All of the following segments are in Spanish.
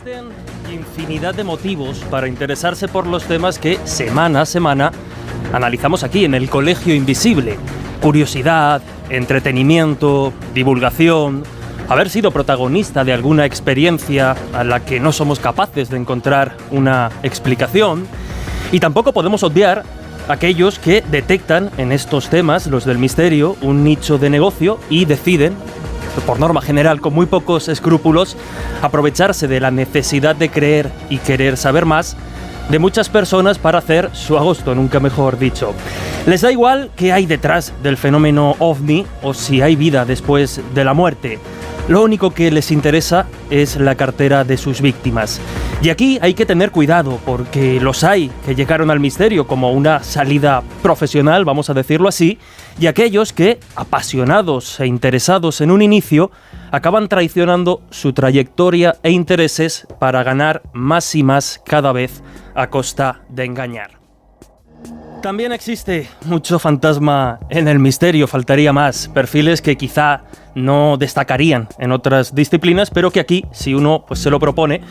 Existen infinidad de motivos para interesarse por los temas que semana a semana analizamos aquí en el Colegio Invisible. Curiosidad, entretenimiento, divulgación, haber sido protagonista de alguna experiencia a la que no somos capaces de encontrar una explicación. Y tampoco podemos obviar aquellos que detectan en estos temas, los del misterio, un nicho de negocio y deciden, por norma general, con muy pocos escrúpulos, aprovecharse de la necesidad de creer y querer saber más de muchas personas para hacer su agosto, nunca mejor dicho. Les da igual qué hay detrás del fenómeno OVNI o si hay vida después de la muerte. Lo único que les interesa es la cartera de sus víctimas. Y aquí hay que tener cuidado, porque los hay que llegaron al misterio como una salida profesional, vamos a decirlo así, y aquellos que, apasionados e interesados en un inicio, acaban traicionando su trayectoria e intereses para ganar más y más cada vez a costa de engañar. También existe mucho fantasma en el misterio, faltaría más, perfiles que quizá no destacarían en otras disciplinas, pero que aquí, si uno se lo propone,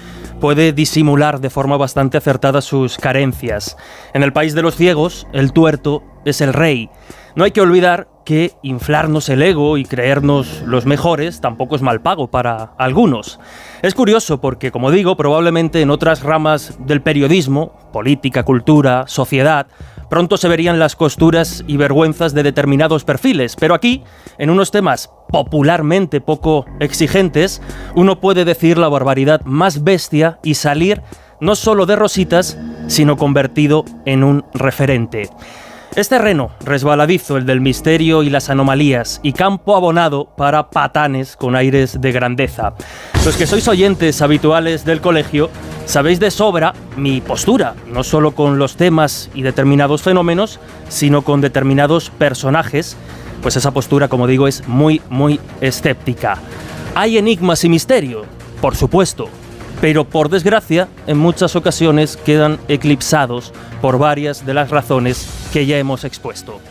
puede disimular de forma bastante acertada sus carencias. En el país de los ciegos, el tuerto es el rey. No hay que olvidar que inflarnos el ego y creernos los mejores tampoco es mal pago para algunos. Es curioso porque, como digo, probablemente en otras ramas del periodismo, política, cultura, sociedad, pronto se verían las costuras y vergüenzas de determinados perfiles, pero aquí, en unos temas popularmente poco exigentes, uno puede decir la barbaridad más bestia y salir no solo de rositas, sino convertido en un referente. Es terreno resbaladizo el del misterio y las anomalías, y campo abonado para patanes con aires de grandeza. Los que sois oyentes habituales del colegio sabéis de sobra mi postura, no solo con los temas y determinados fenómenos, sino con determinados personajes, pues esa postura, como digo, es muy, muy escéptica. ¿Hay enigmas y misterio? Por supuesto. Pero por desgracia, en muchas ocasiones quedan eclipsados por varias de las razones que ya hemos expuesto.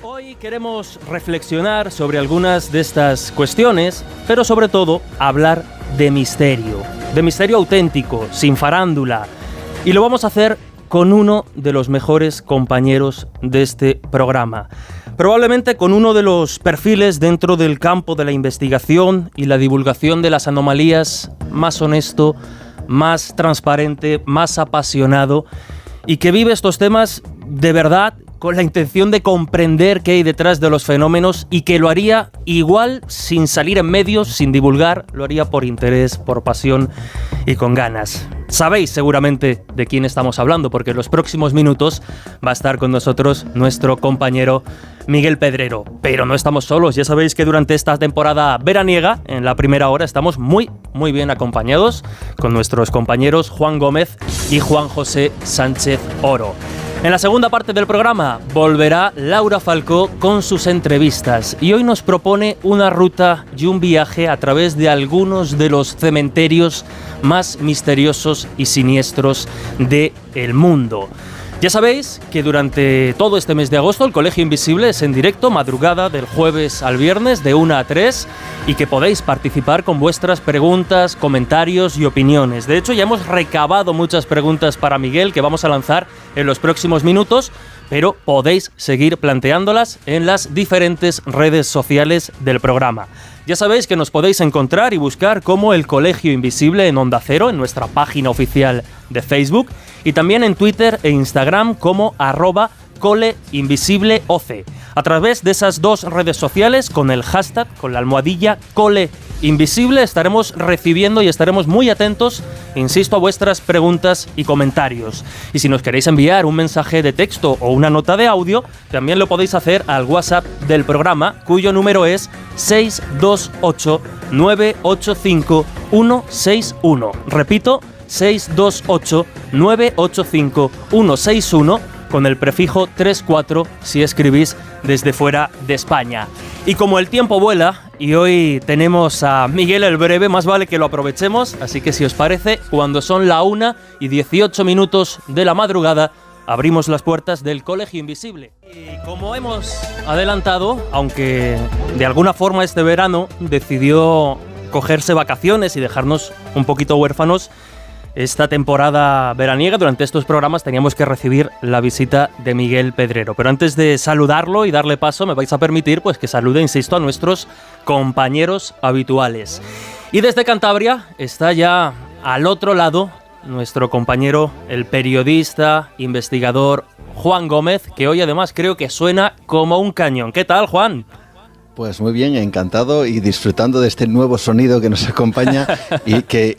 Hoy queremos reflexionar sobre algunas de estas cuestiones, pero sobre todo hablar de misterio auténtico, sin farándula, y lo vamos a hacer con uno de los mejores compañeros de este programa. Probablemente con uno de los perfiles dentro del campo de la investigación y la divulgación de las anomalías más honesto, más transparente, más apasionado y que vive estos temas de verdad con la intención de comprender qué hay detrás de los fenómenos y que lo haría igual sin salir en medios, sin divulgar, lo haría por interés, por pasión y con ganas. Sabéis seguramente de quién estamos hablando porque en los próximos minutos va a estar con nosotros nuestro compañero Miguel Pedrero. Pero no estamos solos, ya sabéis que durante esta temporada veraniega, en la primera hora, estamos muy bien acompañados con nuestros compañeros Juan Gómez y Juan José Sánchez Oro. En la segunda parte del programa volverá Laura Falcó con sus entrevistas y hoy nos propone una ruta y un viaje a través de algunos de los cementerios más misteriosos y siniestros del mundo. Ya sabéis que durante todo este mes de agosto el Colegio Invisible es en directo, madrugada del jueves al viernes de 1 a 3 y que podéis participar con vuestras preguntas, comentarios y opiniones. De hecho, ya hemos recabado muchas preguntas para Miguel que vamos a lanzar en los próximos minutos, pero podéis seguir planteándolas en las diferentes redes sociales del programa. Ya sabéis que nos podéis encontrar y buscar como el Colegio Invisible en Onda Cero, en nuestra página oficial de Facebook, y también en Twitter e Instagram como @coleinvisibleoc. A través de esas dos redes sociales, con el hashtag, con la almohadilla Coleinvisible, estaremos recibiendo y estaremos muy atentos, insisto, a vuestras preguntas y comentarios. Y si nos queréis enviar un mensaje de texto o una nota de audio, también lo podéis hacer al WhatsApp del programa, cuyo número es 628 985 161. Repito, 628 985 161 con el prefijo 34 si escribís desde fuera de España. Y como el tiempo vuela y hoy tenemos a Miguel el Breve, más vale que lo aprovechemos, así que si os parece, cuando son la 1:18 de la madrugada, abrimos las puertas del Colegio Invisible. Y como hemos adelantado, aunque de alguna forma este verano decidió cogerse vacaciones y dejarnos un poquito huérfanos esta temporada veraniega. Durante estos programas teníamos que recibir la visita de Miguel Pedrero. Pero antes de saludarlo y darle paso, me vais a permitir pues que salude, insisto, a nuestros compañeros habituales. Y desde Cantabria está ya al otro lado nuestro compañero, el periodista, investigador Juan Gómez, que hoy además creo que suena como un cañón. ¿Qué tal, Juan? Pues muy bien, encantado y disfrutando de este nuevo sonido que nos acompaña y que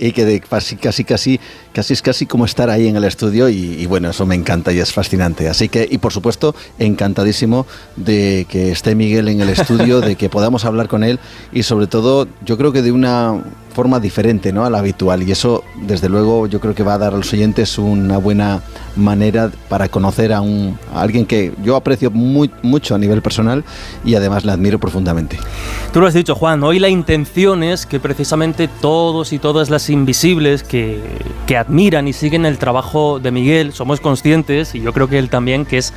casi es casi como estar ahí en el estudio y bueno, eso me encanta y es fascinante. Así que, y por supuesto, encantadísimo de que esté Miguel en el estudio, de que podamos hablar con él y sobre todo, yo creo que de una forma diferente, ¿no?, a la habitual, y eso desde luego yo creo que va a dar a los oyentes una buena manera para conocer a alguien que yo aprecio mucho a nivel personal y además le admiro profundamente. Tú lo has dicho, Juan, hoy la intención es que precisamente todos y todas las invisibles que admiran y siguen el trabajo de Miguel, somos conscientes, y yo creo que él también, que es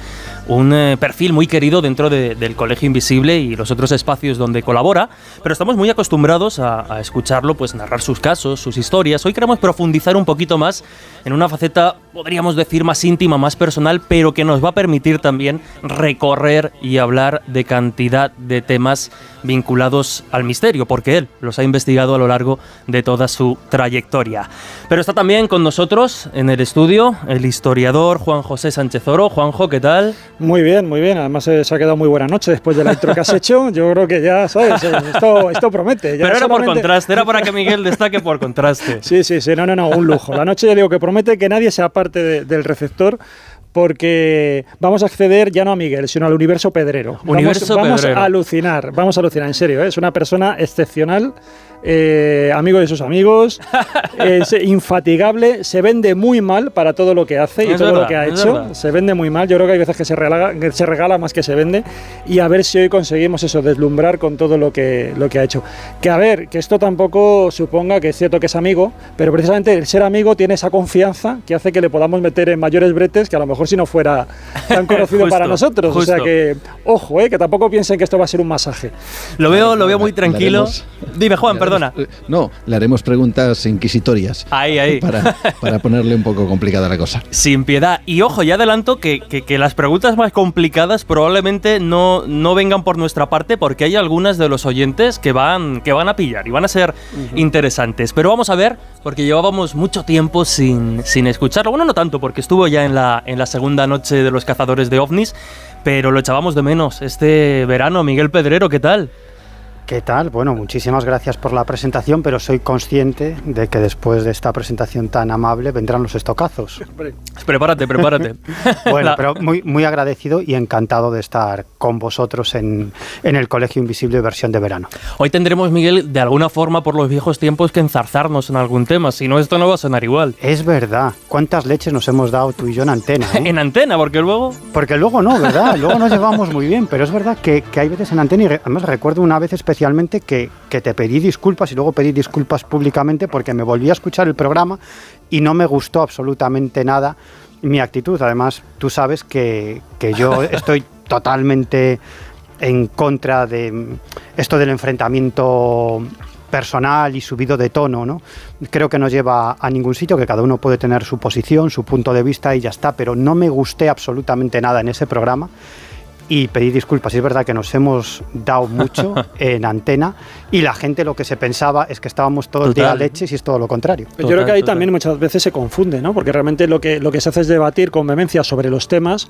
un perfil muy querido dentro del Colegio Invisible y los otros espacios donde colabora, pero estamos muy acostumbrados a escucharlo pues narrar sus casos, sus historias. Hoy queremos profundizar un poquito más en una faceta, podríamos decir, más íntima, más personal, pero que nos va a permitir también recorrer y hablar de cantidad de temas vinculados al misterio, porque él los ha investigado a lo largo de toda su trayectoria. Pero está también con nosotros en el estudio el historiador Juan José Sánchez Oro. Juanjo, ¿qué tal? Muy bien, muy bien. Además se ha quedado muy buena noche después de la intro que has hecho. Yo creo que ya, ¿sabes? Esto promete. Ya. Pero era por contraste, era para que Miguel destaque por contraste. Sí, no, un lujo. La noche ya digo que promete que nadie sea parte del receptor, porque vamos a acceder ya no a Miguel, sino al universo Pedrero. Vamos a alucinar, en serio, ¿eh? Es una persona excepcional, amigo de sus amigos, es infatigable, se vende muy mal para todo lo que hace y todo lo que ha hecho, se vende muy mal. Yo creo que hay veces que se regala más que se vende, y a ver si hoy conseguimos eso, deslumbrar con todo lo que ha hecho. Que a ver, que esto tampoco suponga que es cierto que es amigo, pero precisamente el ser amigo tiene esa confianza que hace que le podamos meter en mayores bretes que a lo mejor si no fuera tan conocido para nosotros. Justo. O sea que, ojo, que tampoco piensen que esto va a ser un masaje. Lo veo muy tranquilo. Dime, Juan, perdona. No, le haremos preguntas inquisitorias. Ahí. Para ponerle un poco complicada la cosa. Sin piedad. Y ojo, ya adelanto que las preguntas más complicadas probablemente no vengan por nuestra parte, porque hay algunas de los oyentes que van a pillar y van a ser interesantes. Pero vamos a ver, porque llevábamos mucho tiempo sin escucharlo. Bueno, no tanto, porque estuvo ya en la segunda noche de los cazadores de ovnis, pero lo echábamos de menos este verano. Miguel Pedrero, ¿qué tal? ¿Qué tal? Bueno, muchísimas gracias por la presentación, pero soy consciente de que después de esta presentación tan amable vendrán los estocazos. Prepárate. Bueno, pero muy agradecido y encantado de estar con vosotros en el Colegio Invisible versión de verano. Hoy tendremos, Miguel, de alguna forma por los viejos tiempos que enzarzarnos en algún tema, si no esto no va a sonar igual. Es verdad. ¿Cuántas leches nos hemos dado tú y yo en antena? En antena, porque luego no, ¿verdad? Luego nos llevamos muy bien, pero es verdad que hay veces en antena, y además recuerdo una vez especialmente que te pedí disculpas y luego pedí disculpas públicamente porque me volví a escuchar el programa y no me gustó absolutamente nada mi actitud. Además, tú sabes que yo estoy totalmente en contra de esto del enfrentamiento personal y subido de tono, ¿no? Creo que no lleva a ningún sitio, que cada uno puede tener su posición, su punto de vista y ya está, pero no me gusté absolutamente nada en ese programa. Y pedí disculpas. Es verdad que nos hemos dado mucho en antena y la gente lo que se pensaba es que estábamos todo el día a leches y es todo lo contrario. Yo creo que ahí también muchas veces se confunde, ¿no? Porque realmente lo que se hace es debatir con vehemencia sobre los temas,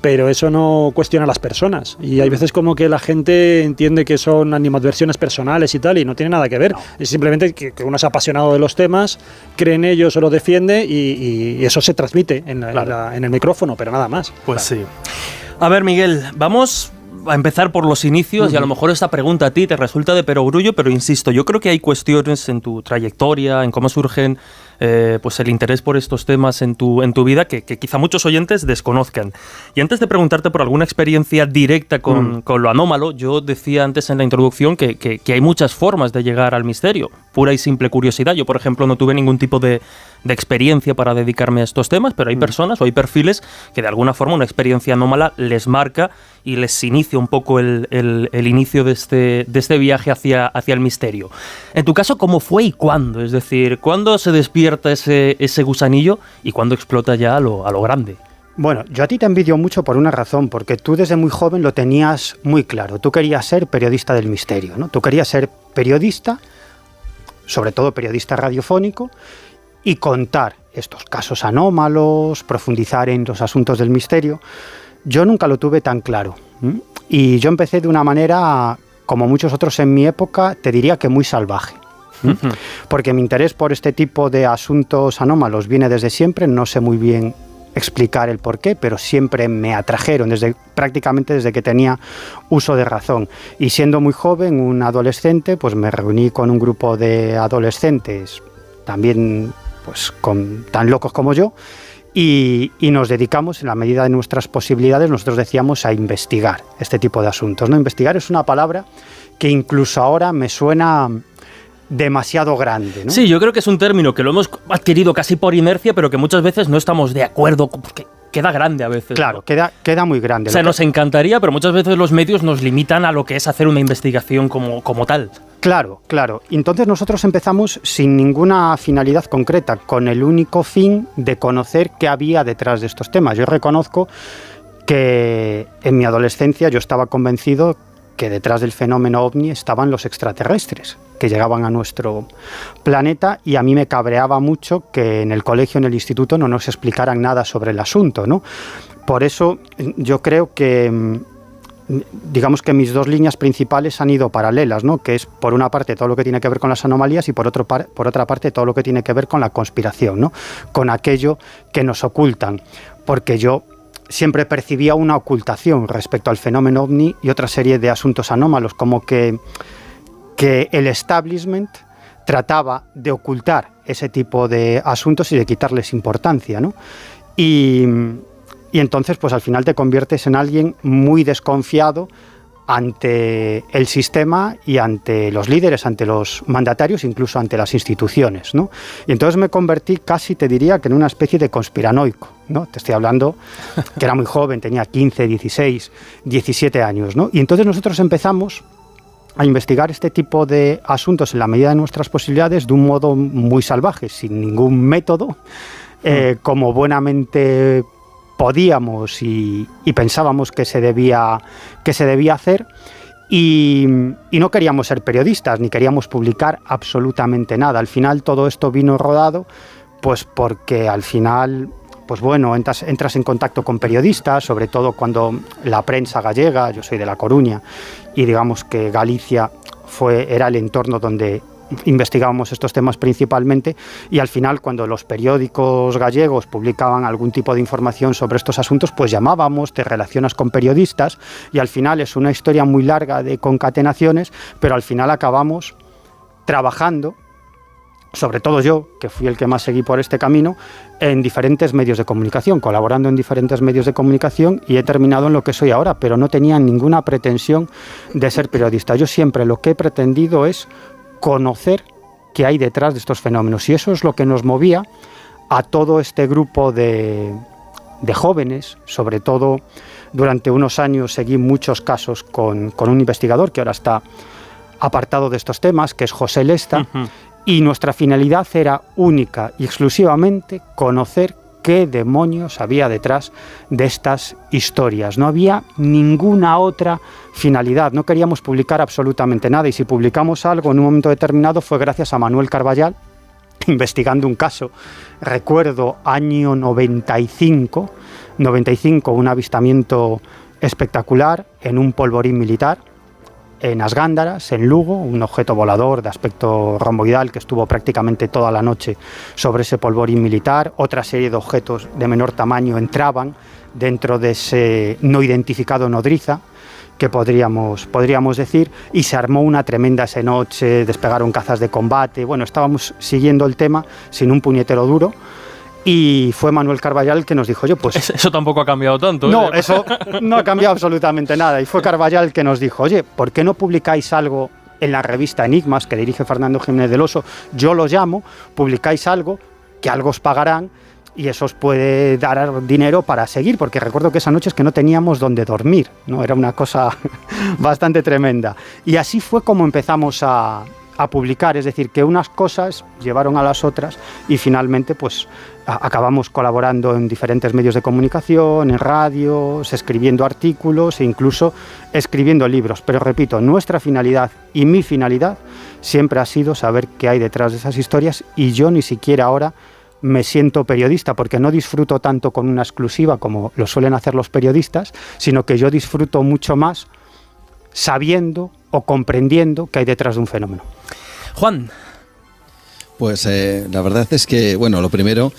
pero eso no cuestiona a las personas. Y hay veces como que la gente entiende que son animadversiones personales y tal, y no tiene nada que ver. No. Es simplemente que uno es apasionado de los temas, cree en ellos o lo defiende y eso se transmite en el micrófono, pero nada más. Pues sí. A ver, Miguel, vamos a empezar por los inicios y a lo mejor esta pregunta a ti te resulta de perogrullo, pero insisto, yo creo que hay cuestiones en tu trayectoria, en cómo surgen pues el interés por estos temas en tu vida que quizá muchos oyentes desconozcan. Y antes de preguntarte por alguna experiencia directa con lo anómalo, yo decía antes en la introducción que hay muchas formas de llegar al misterio, pura y simple curiosidad. Yo, por ejemplo, no tuve ningún tipo de experiencia para dedicarme a estos temas, pero hay personas o hay perfiles que de alguna forma una experiencia anómala les marca y les inicia un poco el inicio de este viaje hacia el misterio. En tu caso, ¿cómo fue y cuándo? Es decir, ¿cuándo se despierta ese gusanillo y cuándo explota ya a lo grande? Bueno, yo a ti te envidio mucho por una razón, porque tú desde muy joven lo tenías muy claro. Tú querías ser periodista del misterio, ¿no? Tú querías ser periodista, sobre todo periodista radiofónico, y contar estos casos anómalos, profundizar en los asuntos del misterio. Yo nunca lo tuve tan claro. Y yo empecé de una manera, como muchos otros en mi época, te diría que muy salvaje. Porque mi interés por este tipo de asuntos anómalos viene desde siempre, no sé muy bien explicar el porqué, pero siempre me atrajeron, prácticamente desde que tenía uso de razón. Y siendo muy joven, un adolescente, pues me reuní con un grupo de adolescentes, también pues tan locos como yo, y nos dedicamos, en la medida de nuestras posibilidades, nosotros decíamos, a investigar este tipo de asuntos, ¿no? Investigar es una palabra que incluso ahora me suena demasiado grande, ¿no? Sí, yo creo que es un término que lo hemos adquirido casi por inercia, pero que muchas veces no estamos de acuerdo, porque queda grande a veces. Claro, ¿no? queda muy grande. O sea, nos encantaría, pero muchas veces los medios nos limitan a lo que es hacer una investigación como tal. Claro. Entonces nosotros empezamos sin ninguna finalidad concreta, con el único fin de conocer qué había detrás de estos temas. Yo reconozco que en mi adolescencia yo estaba convencido que detrás del fenómeno ovni estaban los extraterrestres que llegaban a nuestro planeta, y a mí me cabreaba mucho que en el colegio, en el instituto, no nos explicaran nada sobre el asunto, ¿no? Por eso yo creo que, digamos que mis dos líneas principales han ido paralelas, ¿no? Que es, por una parte, todo lo que tiene que ver con las anomalías y por otra parte, todo lo que tiene que ver con la conspiración, ¿no? Con aquello que nos ocultan, porque yo siempre percibía una ocultación respecto al fenómeno ovni y otra serie de asuntos anómalos, como que el establishment trataba de ocultar ese tipo de asuntos y de quitarles importancia, ¿no? Y entonces, pues al final te conviertes en alguien muy desconfiado ante el sistema y ante los líderes, ante los mandatarios, incluso ante las instituciones, ¿no? Y entonces me convertí casi, te diría, que en una especie de conspiranoico, ¿no? Te estoy hablando que era muy joven, tenía 15, 16, 17 años, ¿no? Y entonces nosotros empezamos a investigar este tipo de asuntos en la medida de nuestras posibilidades, de un modo muy salvaje, sin ningún método, como buenamente podíamos y pensábamos que se debía hacer, y no queríamos ser periodistas ni queríamos publicar absolutamente nada. Al final todo esto vino rodado pues porque al final, pues bueno, entras en contacto con periodistas, sobre todo cuando la prensa gallega, yo soy de La Coruña, y digamos que Galicia era el entorno donde investigábamos estos temas principalmente, y al final cuando los periódicos gallegos publicaban algún tipo de información sobre estos asuntos, pues llamábamos, te relacionas con periodistas, y al final es una historia muy larga de concatenaciones, pero al final acabamos trabajando, sobre todo yo, que fui el que más seguí por este camino, en diferentes medios de comunicación, colaborando en diferentes medios de comunicación, y he terminado en lo que soy ahora, pero no tenía ninguna pretensión de ser periodista. Yo siempre lo que he pretendido es conocer qué hay detrás de estos fenómenos, y eso es lo que nos movía a todo este grupo de jóvenes. Sobre todo durante unos años seguí muchos casos con un investigador que ahora está apartado de estos temas, que es José Lesta, y nuestra finalidad era única y exclusivamente conocer qué demonios había detrás de estas historias. No había ninguna otra finalidad, no queríamos publicar absolutamente nada, y si publicamos algo en un momento determinado fue gracias a Manuel Carballal, investigando un caso, recuerdo año 95, un avistamiento espectacular en un polvorín militar, en As Gándaras, en Lugo, un objeto volador de aspecto romboidal que estuvo prácticamente toda la noche sobre ese polvorín militar. Otra serie de objetos de menor tamaño entraban dentro de ese no identificado nodriza, podríamos decir, y se armó una tremenda esa noche, despegaron cazas de combate, bueno, estábamos siguiendo el tema sin un puñetero duro. Y fue Manuel Carballal el que nos dijo, oye, pues... Eso tampoco ha cambiado tanto. No, eso no ha cambiado absolutamente nada. Y fue Carballal el que nos dijo, oye, ¿por qué no publicáis algo en la revista Enigmas, que dirige Fernando Jiménez del Oso? Yo lo llamo, publicáis algo, que algo os pagarán, y eso os puede dar dinero para seguir, porque recuerdo que esa noche es que no teníamos dónde dormir, ¿no? Era una cosa bastante tremenda. Y así fue como empezamos a publicar, es decir, que unas cosas llevaron a las otras y finalmente pues acabamos colaborando en diferentes medios de comunicación, en radios, escribiendo artículos e incluso escribiendo libros. Pero repito, nuestra finalidad y mi finalidad siempre ha sido saber qué hay detrás de esas historias, y yo ni siquiera ahora me siento periodista, porque no disfruto tanto con una exclusiva como lo suelen hacer los periodistas, sino que yo disfruto mucho más sabiendo o comprendiendo qué hay detrás de un fenómeno. Juan. Pues la verdad es que, bueno, lo primero,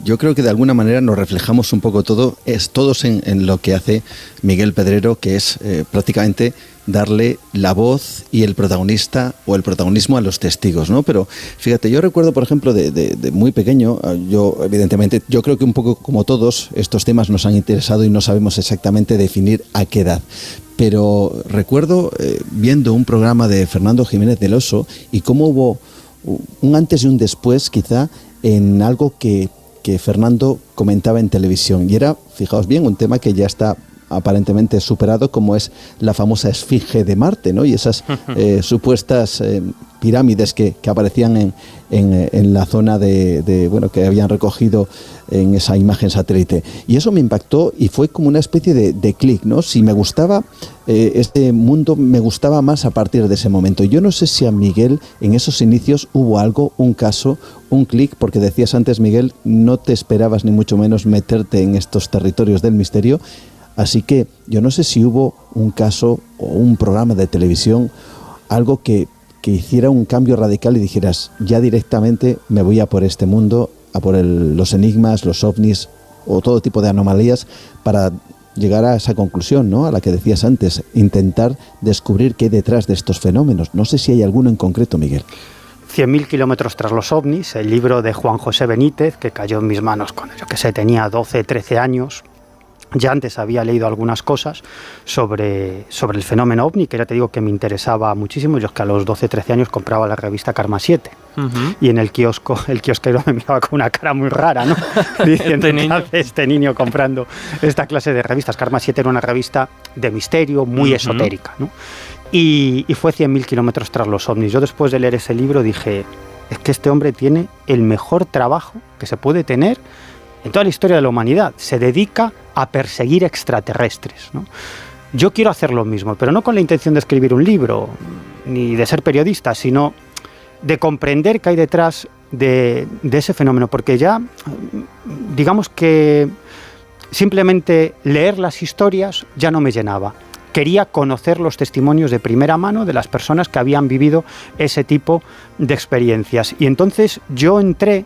yo creo que de alguna manera nos reflejamos un poco todos en lo que hace Miguel Pedrero, que es prácticamente darle la voz y el protagonista o el protagonismo a los testigos, ¿no? Pero fíjate, yo recuerdo, por ejemplo, de muy pequeño, yo evidentemente, yo creo que un poco como todos, estos temas nos han interesado y no sabemos exactamente definir a qué edad. Pero recuerdo viendo un programa de Fernando Jiménez del Oso y cómo hubo un antes y un después quizá en algo que Fernando comentaba en televisión, y era, fijaos bien, un tema que ya está aparentemente superado, como es la famosa Esfinge de Marte, ¿no? Y esas supuestas pirámides que aparecían en la zona bueno, que habían recogido en esa imagen satélite. Y eso me impactó y fue como una especie de clic, ¿no? Si me gustaba este mundo, me gustaba más a partir de ese momento. Yo no sé si a Miguel en esos inicios hubo algo, un caso, un clic, porque decías antes, Miguel, no te esperabas ni mucho menos meterte en estos territorios del misterio. Así que yo no sé si hubo un caso o un programa de televisión, algo que hiciera un cambio radical y dijeras, ya directamente me voy a por este mundo, a por los enigmas, los ovnis o todo tipo de anomalías, para llegar a esa conclusión, ¿no? A la que decías antes, intentar descubrir qué hay detrás de estos fenómenos. No sé si hay alguno en concreto, Miguel. 100.000 kilómetros tras los ovnis, el libro de Juan José Benítez, que cayó en mis manos cuando tenía 12, 13 años. Ya antes había leído algunas cosas sobre el fenómeno ovni, que ya te digo que me interesaba muchísimo. Yo es que a los 12, 13 años compraba la revista Karma 7 y en el kiosco, el kiosquero me miraba con una cara muy rara, ¿no? Diciendo, ¿qué hace este niño comprando esta clase de revistas? Karma 7 era una revista de misterio muy esotérica, ¿no? Y fue 100.000 kilómetros tras los ovnis. Yo después de leer ese libro dije, es que este hombre tiene el mejor trabajo que se puede tener en toda la historia de la humanidad. Se dedica a perseguir extraterrestres, ¿no? Yo quiero hacer lo mismo, pero no con la intención de escribir un libro, ni de ser periodista, sino de comprender qué hay detrás de ese fenómeno, porque ya, digamos que simplemente leer las historias ya no me llenaba. Quería conocer los testimonios de primera mano de las personas que habían vivido ese tipo de experiencias. Y entonces yo entré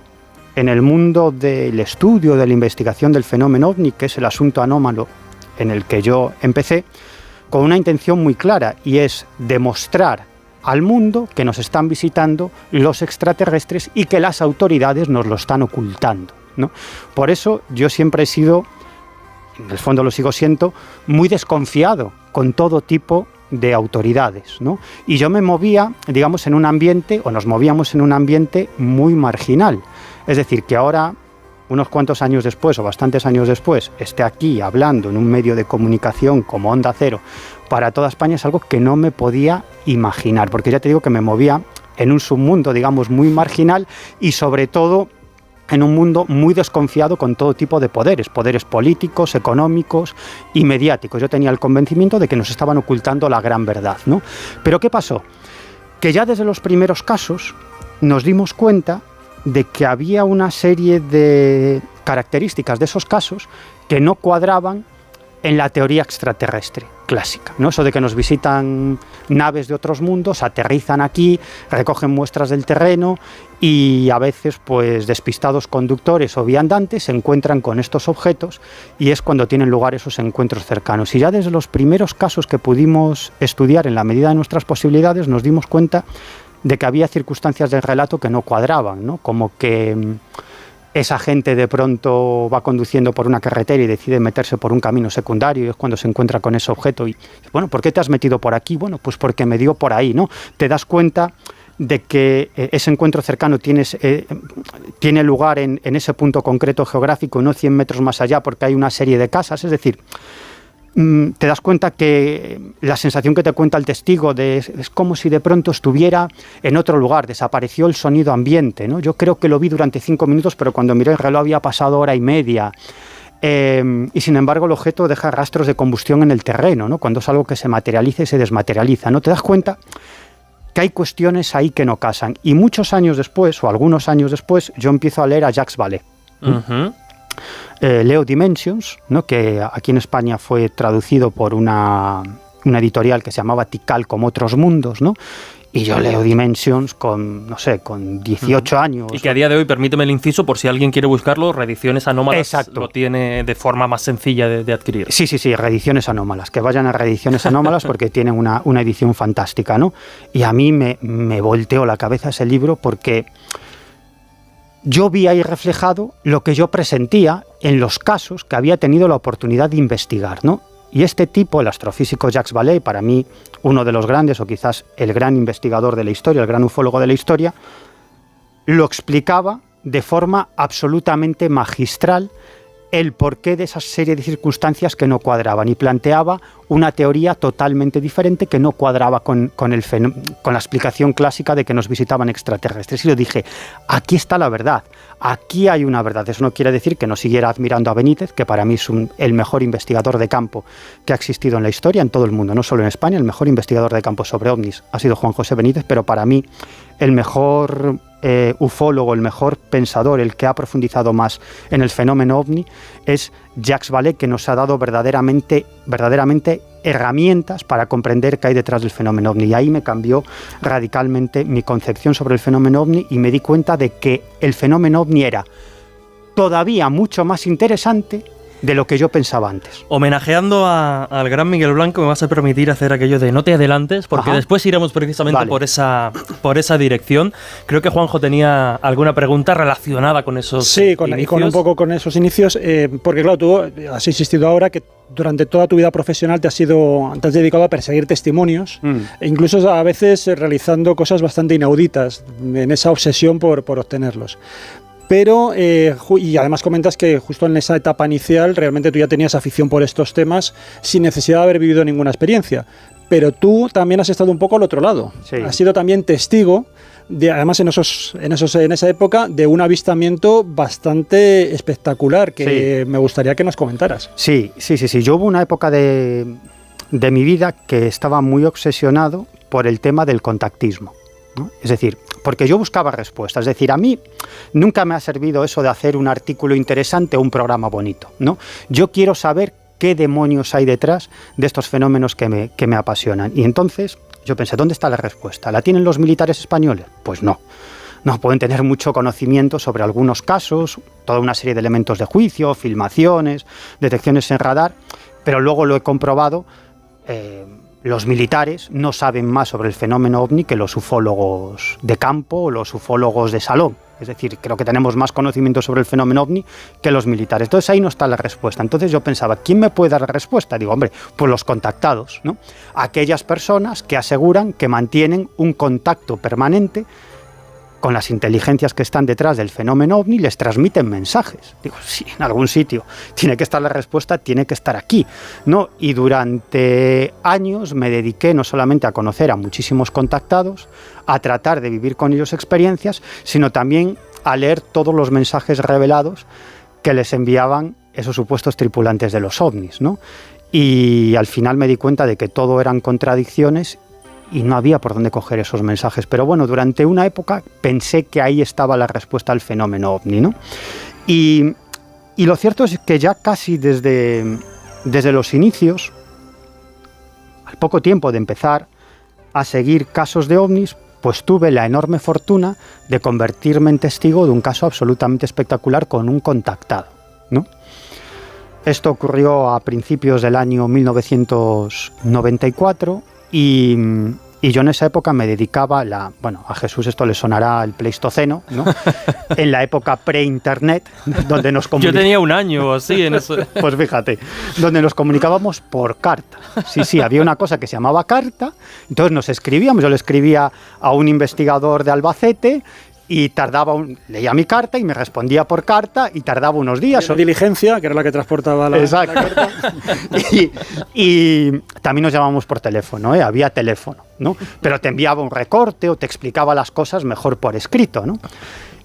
en el mundo del estudio, de la investigación del fenómeno ovni, que es el asunto anómalo en el que yo empecé, con una intención muy clara, y es demostrar al mundo que nos están visitando los extraterrestres y que las autoridades nos lo están ocultando, ¿no? Por eso yo siempre he sido, en el fondo lo sigo siendo, muy desconfiado con todo tipo de autoridades, ¿no? Y yo me movía, digamos, en un ambiente, o nos movíamos en un ambiente muy marginal. Es decir, que ahora, unos cuantos años después, o bastantes años después, esté aquí hablando en un medio de comunicación como Onda Cero para toda España, es algo que no me podía imaginar, porque ya te digo que me movía en un submundo, digamos, muy marginal, y sobre todo en un mundo muy desconfiado con todo tipo de poderes políticos, económicos y mediáticos. Yo tenía el convencimiento de que nos estaban ocultando la gran verdad, ¿no? Pero ¿qué pasó? Que ya desde los primeros casos nos dimos cuenta de que había una serie de características de esos casos que no cuadraban en la teoría extraterrestre clásica, ¿no? Eso de que nos visitan naves de otros mundos, aterrizan aquí, recogen muestras del terreno y a veces, pues, despistados conductores o viandantes se encuentran con estos objetos y es cuando tienen lugar esos encuentros cercanos. Y ya desde los primeros casos que pudimos estudiar en la medida de nuestras posibilidades nos dimos cuenta de que había circunstancias del relato que no cuadraban, ¿no? Como que esa gente de pronto va conduciendo por una carretera y decide meterse por un camino secundario y es cuando se encuentra con ese objeto y, bueno, ¿por qué te has metido por aquí? Bueno, pues porque me dio por ahí, ¿no? Te das cuenta de que ese encuentro cercano tiene lugar en ese punto concreto geográfico, no 100 metros más allá, porque hay una serie de casas, es decir, te das cuenta que la sensación que te cuenta el testigo es como si de pronto estuviera en otro lugar, desapareció el sonido ambiente, ¿no? Yo creo que lo vi durante 5 minutos, pero cuando miré el reloj había pasado 1:30. Y sin embargo el objeto deja rastros de combustión en el terreno, ¿no? Cuando es algo que se materializa y se desmaterializa, ¿no? Te das cuenta que hay cuestiones ahí que no casan. Y muchos años después, o algunos años después, yo empiezo a leer a Jacques Vallée. Leo Dimensions, ¿no? Que aquí en España fue traducido por una editorial que se llamaba Tikal, como otros mundos, ¿no? Y yo leo Dimensions con 18 años. Y que a día de hoy, permíteme el inciso, por si alguien quiere buscarlo, Reediciones Anómalas. Exacto. Lo tiene de forma más sencilla de adquirir. Sí, Reediciones Anómalas. Que vayan a Reediciones Anómalas porque tienen una edición fantástica, ¿no? Y a mí me volteó la cabeza ese libro porque yo vi ahí reflejado lo que yo presentía en los casos que había tenido la oportunidad de investigar, ¿no? Y este tipo, el astrofísico Jacques Vallée, para mí uno de los grandes, o quizás el gran investigador de la historia, el gran ufólogo de la historia, lo explicaba de forma absolutamente magistral el porqué de esa serie de circunstancias que no cuadraban y planteaba una teoría totalmente diferente que no cuadraba con la explicación clásica de que nos visitaban extraterrestres. Y yo dije, aquí está la verdad, aquí hay una verdad. Eso no quiere decir que no siguiera admirando a Benítez, que para mí es el mejor investigador de campo que ha existido en la historia, en todo el mundo, no solo en España. El mejor investigador de campo sobre ovnis ha sido Juan José Benítez, pero para mí el mejor ufólogo, el mejor pensador, el que ha profundizado más en el fenómeno ovni, es Jacques Vallée, que nos ha dado verdaderamente herramientas para comprender qué hay detrás del fenómeno ovni. Y ahí me cambió radicalmente mi concepción sobre el fenómeno ovni y me di cuenta de que el fenómeno ovni era todavía mucho más interesante de lo que yo pensaba antes. Homenajeando al gran Miguel Blanco, me vas a permitir hacer aquello de no te adelantes, porque después iremos precisamente por esa dirección. Creo que Juanjo tenía alguna pregunta relacionada con esos inicios. Y con un poco con esos inicios, porque claro, tú has insistido ahora que durante toda tu vida profesional te has dedicado a perseguir testimonios, e incluso a veces realizando cosas bastante inauditas en esa obsesión por obtenerlos. Pero, y además comentas que justo en esa etapa inicial realmente tú ya tenías afición por estos temas sin necesidad de haber vivido ninguna experiencia. Pero tú también has estado un poco al otro lado. Sí. Has sido también testigo, además en esa época, de un avistamiento bastante espectacular que me gustaría que nos comentaras. Sí. Yo hubo una época de mi vida que estaba muy obsesionado por el tema del contactismo, ¿no? Es decir, porque yo buscaba respuestas. Es decir, a mí nunca me ha servido eso de hacer un artículo interesante o un programa bonito, ¿no? Yo quiero saber qué demonios hay detrás de estos fenómenos que me apasionan. Y entonces yo pensé, ¿dónde está la respuesta? ¿La tienen los militares españoles? Pues no. No pueden tener mucho conocimiento sobre algunos casos, toda una serie de elementos de juicio, filmaciones, detecciones en radar, pero luego lo he comprobado. Los militares no saben más sobre el fenómeno ovni que los ufólogos de campo o los ufólogos de salón. Es decir, creo que tenemos más conocimiento sobre el fenómeno ovni que los militares. Entonces ahí no está la respuesta. Entonces yo pensaba, ¿quién me puede dar la respuesta? Digo, hombre, pues los contactados, ¿no? Aquellas personas que aseguran que mantienen un contacto permanente con las inteligencias que están detrás del fenómeno ovni, les transmiten mensajes. Digo, sí, en algún sitio tiene que estar la respuesta, tiene que estar aquí, ¿no? Y durante años me dediqué no solamente a conocer a muchísimos contactados, a tratar de vivir con ellos experiencias, sino también a leer todos los mensajes revelados que les enviaban esos supuestos tripulantes de los ovnis, ¿no? Y al final me di cuenta de que todo eran contradicciones y no había por dónde coger esos mensajes. Pero bueno, durante una época pensé que ahí estaba la respuesta al fenómeno ovni, ¿no? Y lo cierto es que ya casi desde desde los inicios, al poco tiempo de empezar a seguir casos de ovnis, pues tuve la enorme fortuna de convertirme en testigo de un caso absolutamente espectacular con un contactado, ¿no? Esto ocurrió a principios del año 1994 y yo en esa época me dedicaba, a Jesús esto le sonará el Pleistoceno, ¿no? En la época pre-internet, donde nos comunicábamos... Yo tenía un año o así en eso. Pues fíjate, donde nos comunicábamos por carta. Sí, había una cosa que se llamaba carta, entonces nos escribíamos, yo le escribía a un investigador de Albacete y leía mi carta y me respondía por carta y tardaba unos días. La diligencia, que era la que transportaba la carta. y también nos llamábamos por teléfono, había teléfono, ¿no? Pero te enviaba un recorte o te explicaba las cosas mejor por escrito, ¿no?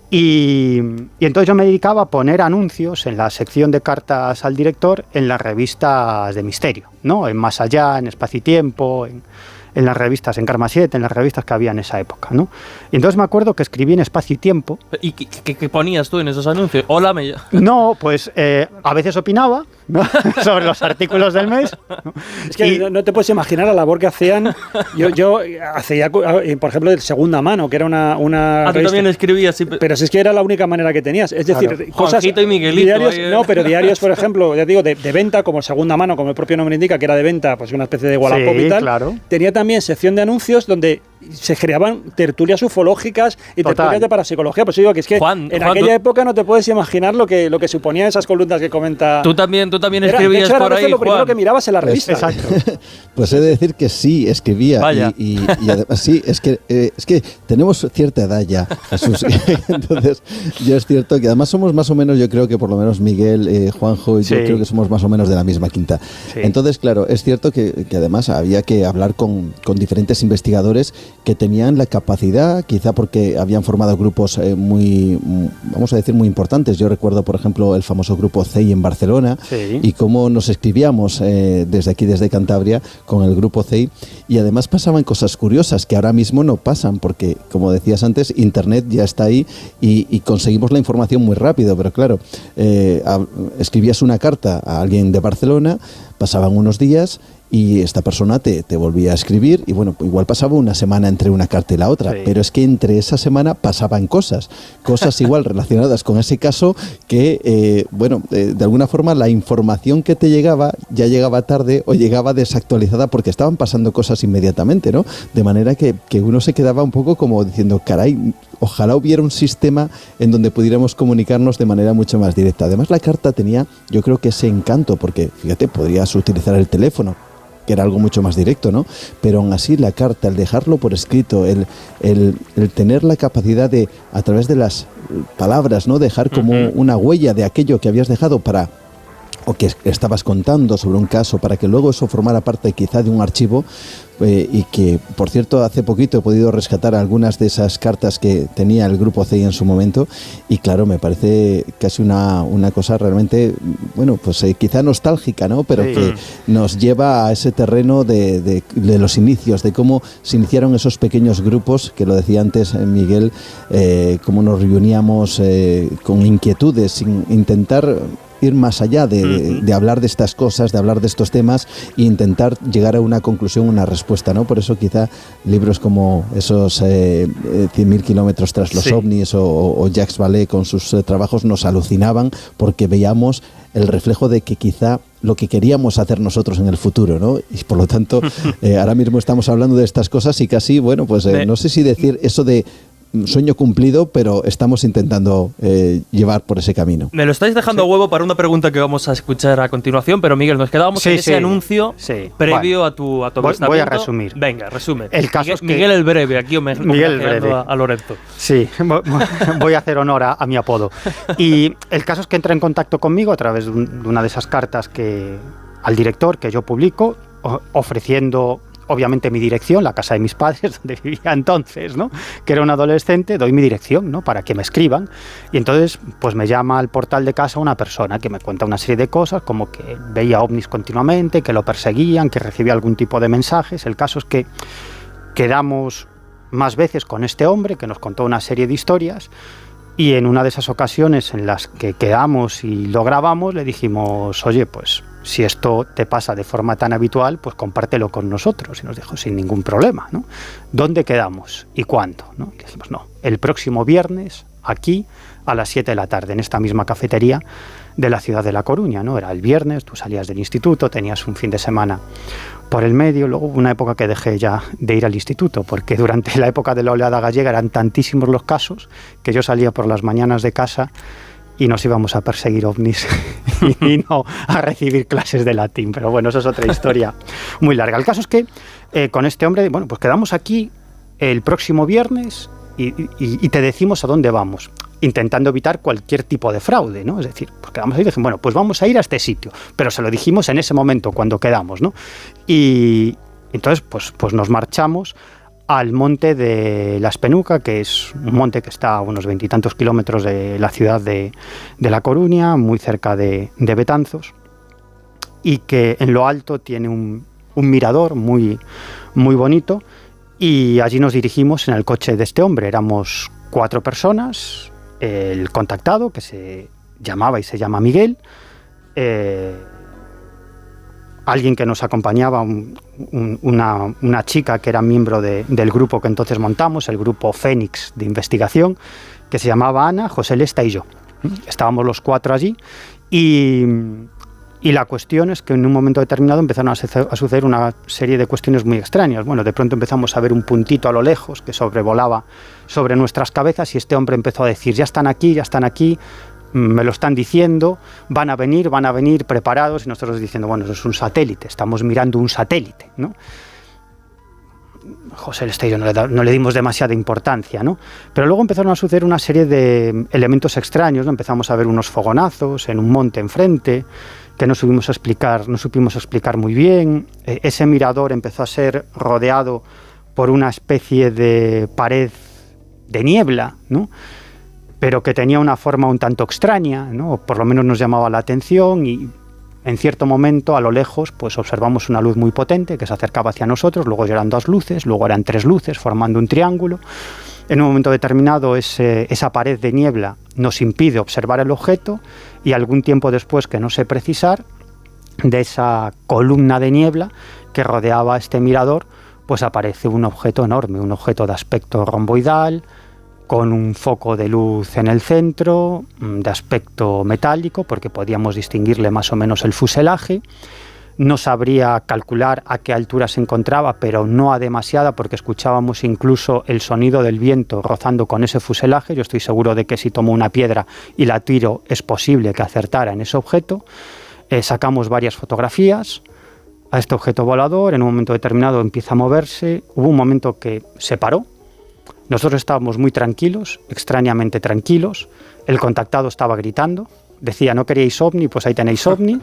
Y entonces yo me dedicaba a poner anuncios en la sección de cartas al director en las revistas de misterio, ¿no? En Más Allá, en Espacio y Tiempo, en las revistas, en Karma 7, en las revistas que había en esa época, ¿no? Y entonces me acuerdo que escribí en Espacio y Tiempo. ¿Y qué ponías tú en esos anuncios? Hola, No, pues a veces opinaba, ¿no? Sobre los artículos del mes, ¿no? Es que no te puedes imaginar la labor que hacían. Yo hacía, por ejemplo, de segunda mano, que era una tú revista. También escribías. Sí. Pero si es que era la única manera que tenías. Es decir, claro. Cosas... Juanjito y Miguelito. Diarios, no, pero diarios, por ejemplo, ya digo, de venta, como segunda mano, como el propio nombre indica, que era de venta, pues una especie de Wallapop y tal. Claro. Tenía también sección de anuncios donde se creaban tertulias ufológicas y tertulias de parapsicología. Pues digo que es que en aquella época no te puedes imaginar lo que suponían esas columnas que comenta. Tú también escribías de hecho, por ahí, lo primero que mirabas en la revista. Exacto. Pues he de decir que sí, escribía. Vaya. Y además, sí, es que tenemos cierta edad ya, Jesús. Entonces, ya es cierto que además somos más o menos, yo creo que por lo menos Miguel, Juanjo y yo creo que somos más o menos de la misma quinta. Sí. Entonces, claro, es cierto que además había que hablar con diferentes investigadores que tenían la capacidad, quizá porque habían formado grupos vamos a decir, muy importantes. Yo recuerdo, por ejemplo, el famoso grupo CEI en Barcelona y cómo nos escribíamos desde aquí, desde Cantabria, con el grupo CEI, y además pasaban cosas curiosas que ahora mismo no pasan, porque, como decías antes, Internet ya está ahí y conseguimos la información muy rápido, pero claro, escribías una carta a alguien de Barcelona, pasaban unos días y esta persona te volvía a escribir y bueno, igual pasaba una semana entre una carta y la otra, pero es que entre esa semana pasaban cosas igual relacionadas con ese caso que, de alguna forma la información que te llegaba ya llegaba tarde o llegaba desactualizada porque estaban pasando cosas inmediatamente, ¿no? De manera que uno se quedaba un poco como diciendo, caray, ojalá hubiera un sistema en donde pudiéramos comunicarnos de manera mucho más directa. Además, la carta tenía, yo creo que ese encanto, porque fíjate, podrías utilizar el teléfono, que era algo mucho más directo, ¿no? Pero aún así la carta, el dejarlo por escrito, el tener la capacidad de, a través de las palabras, ¿no? Dejar como una huella de aquello que habías dejado o que estabas contando sobre un caso, para que luego eso formara parte quizá de un archivo, y que, por cierto, hace poquito he podido rescatar algunas de esas cartas que tenía el grupo CEI en su momento, y claro, me parece casi una cosa realmente, quizá nostálgica, ¿no? Pero que nos lleva a ese terreno de los inicios, de cómo se iniciaron esos pequeños grupos, que lo decía antes Miguel, cómo nos reuníamos con inquietudes, sin intentar ir más allá de hablar de estas cosas, de hablar de estos temas e intentar llegar a una conclusión, una respuesta, ¿no? Por eso quizá libros como esos 100.000 kilómetros tras los ovnis o Jacques Vallée con sus trabajos nos alucinaban porque veíamos el reflejo de que quizá lo que queríamos hacer nosotros en el futuro, ¿no? Y por lo tanto, ahora mismo estamos hablando de estas cosas y casi, no sé si decir eso de sueño cumplido, pero estamos intentando llevar por ese camino. Me lo estáis dejando a huevo para una pregunta que vamos a escuchar a continuación, pero Miguel, nos quedábamos en ese anuncio previo a tu avistamiento. Voy a resumir. Venga, resume. El caso Miguel el Breve, aquí homenajeando a Lorenzo. Sí, voy a hacer honor a mi apodo. Y el caso es que entra en contacto conmigo a través de una de esas cartas al director que yo publico, ofreciendo obviamente mi dirección, la casa de mis padres, donde vivía entonces, ¿no? Que era un adolescente, doy mi dirección, ¿no? Para que me escriban. Y entonces, pues me llama al portal de casa una persona que me cuenta una serie de cosas, como que veía ovnis continuamente, que lo perseguían, que recibía algún tipo de mensajes. El caso es que quedamos más veces con este hombre, que nos contó una serie de historias, y en una de esas ocasiones en las que quedamos y lo grabamos, le dijimos, oye, pues si esto te pasa de forma tan habitual, pues compártelo con nosotros. Y nos dijo, sin ningún problema, ¿no? ¿Dónde quedamos y cuándo? ¿No? Y dijimos, no, el próximo viernes, aquí, a las 7 de la tarde, en esta misma cafetería de la ciudad de La Coruña, ¿no? Era el viernes, tú salías del instituto, tenías un fin de semana por el medio. Luego hubo una época que dejé ya de ir al instituto, porque durante la época de la oleada gallega eran tantísimos los casos que yo salía por las mañanas de casa y nos íbamos a perseguir ovnis y no a recibir clases de latín. Pero bueno, eso es otra historia muy larga. El caso es que con este hombre, bueno, pues quedamos aquí el próximo viernes y te decimos a dónde vamos, intentando evitar cualquier tipo de fraude, ¿no? Es decir, pues quedamos ahí y dijimos, bueno, pues vamos a ir a este sitio, pero se lo dijimos en ese momento cuando quedamos, ¿no? Y entonces, pues nos marchamos al monte de La Espenuca, que es un monte que está a unos 20 y tantos kilómetros de la ciudad de La Coruña, muy cerca de Betanzos, y que en lo alto tiene un mirador muy, muy bonito, y allí nos dirigimos en el coche de este hombre. Éramos 4 personas, el contactado, que se llamaba y se llama Miguel, alguien que nos acompañaba, una chica que era miembro del grupo que entonces montamos, el grupo Fénix de investigación, que se llamaba Ana, José Lesta y yo. Estábamos los 4 allí y la cuestión es que en un momento determinado empezaron a suceder una serie de cuestiones muy extrañas. Bueno, de pronto empezamos a ver un puntito a lo lejos que sobrevolaba sobre nuestras cabezas y este hombre empezó a decir, ya están aquí, me lo están diciendo, van a venir preparados, y nosotros diciendo, bueno, eso es un satélite, estamos mirando un satélite, ¿no? José Lesta y yo no le dimos demasiada importancia, ¿no? Pero luego empezaron a suceder una serie de elementos extraños, ¿no? Empezamos a ver unos fogonazos en un monte enfrente, que no supimos explicar muy bien. Ese mirador empezó a ser rodeado por una especie de pared de niebla, ¿no? Pero que tenía una forma un tanto extraña, ¿no? O por lo menos nos llamaba la atención, y en cierto momento a lo lejos pues observamos una luz muy potente que se acercaba hacia nosotros, luego ya eran 2 luces, luego eran 3 luces formando un triángulo. En un momento determinado esa pared de niebla nos impide observar el objeto, y algún tiempo después, que no sé precisar, de esa columna de niebla que rodeaba este mirador, pues aparece un objeto enorme, un objeto de aspecto romboidal, con un foco de luz en el centro, de aspecto metálico, porque podíamos distinguirle más o menos el fuselaje. No sabría calcular a qué altura se encontraba, pero no a demasiada, porque escuchábamos incluso el sonido del viento rozando con ese fuselaje. Yo estoy seguro de que si tomo una piedra y la tiro, es posible que acertara en ese objeto. Sacamos varias fotografías a este objeto volador. En un momento determinado empieza a moverse. Hubo un momento que se paró. Nosotros estábamos muy tranquilos, extrañamente tranquilos. El contactado estaba gritando. Decía, ¿no queríais ovni? Pues ahí tenéis ovni.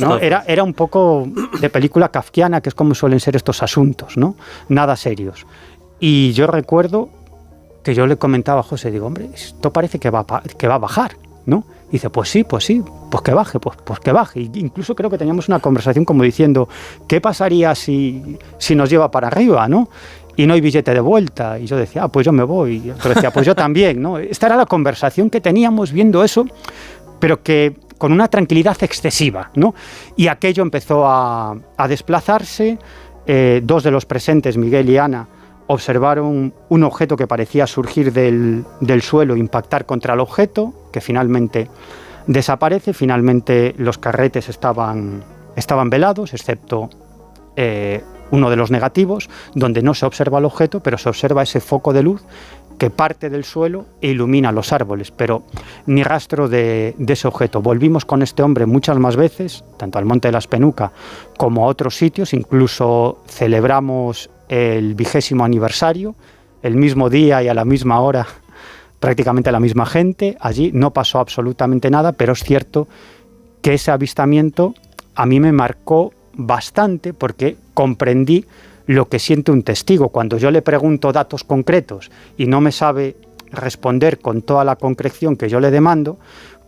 ¿No? Era un poco de película kafkiana, que es como suelen ser estos asuntos, ¿no? Nada serios. Y yo recuerdo que yo le comentaba a José, digo, hombre, esto parece que va a bajar, ¿no? Y dice, pues sí, pues que baje, pues que baje. Y incluso creo que teníamos una conversación como diciendo, ¿qué pasaría si nos lleva para arriba, ¿no? Y no hay billete de vuelta. Y yo decía, pues yo me voy. Y otro decía, pues yo también, ¿no? Esta era la conversación que teníamos viendo eso, pero que con una tranquilidad excesiva, ¿no? Y aquello empezó a desplazarse. 2 de los presentes, Miguel y Ana, observaron un objeto que parecía surgir del suelo, impactar contra el objeto, que finalmente desaparece. Finalmente los carretes estaban velados, excepto uno de los negativos, donde no se observa el objeto, pero se observa ese foco de luz que parte del suelo e ilumina los árboles, pero ni rastro de ese objeto. Volvimos con este hombre muchas más veces, tanto al Monte de la Espenuca como a otros sitios, incluso celebramos el 20º aniversario, el mismo día y a la misma hora, prácticamente la misma gente. Allí no pasó absolutamente nada, pero es cierto que ese avistamiento a mí me marcó bastante, porque comprendí lo que siente un testigo. Cuando yo le pregunto datos concretos y no me sabe responder con toda la concreción que yo le demando,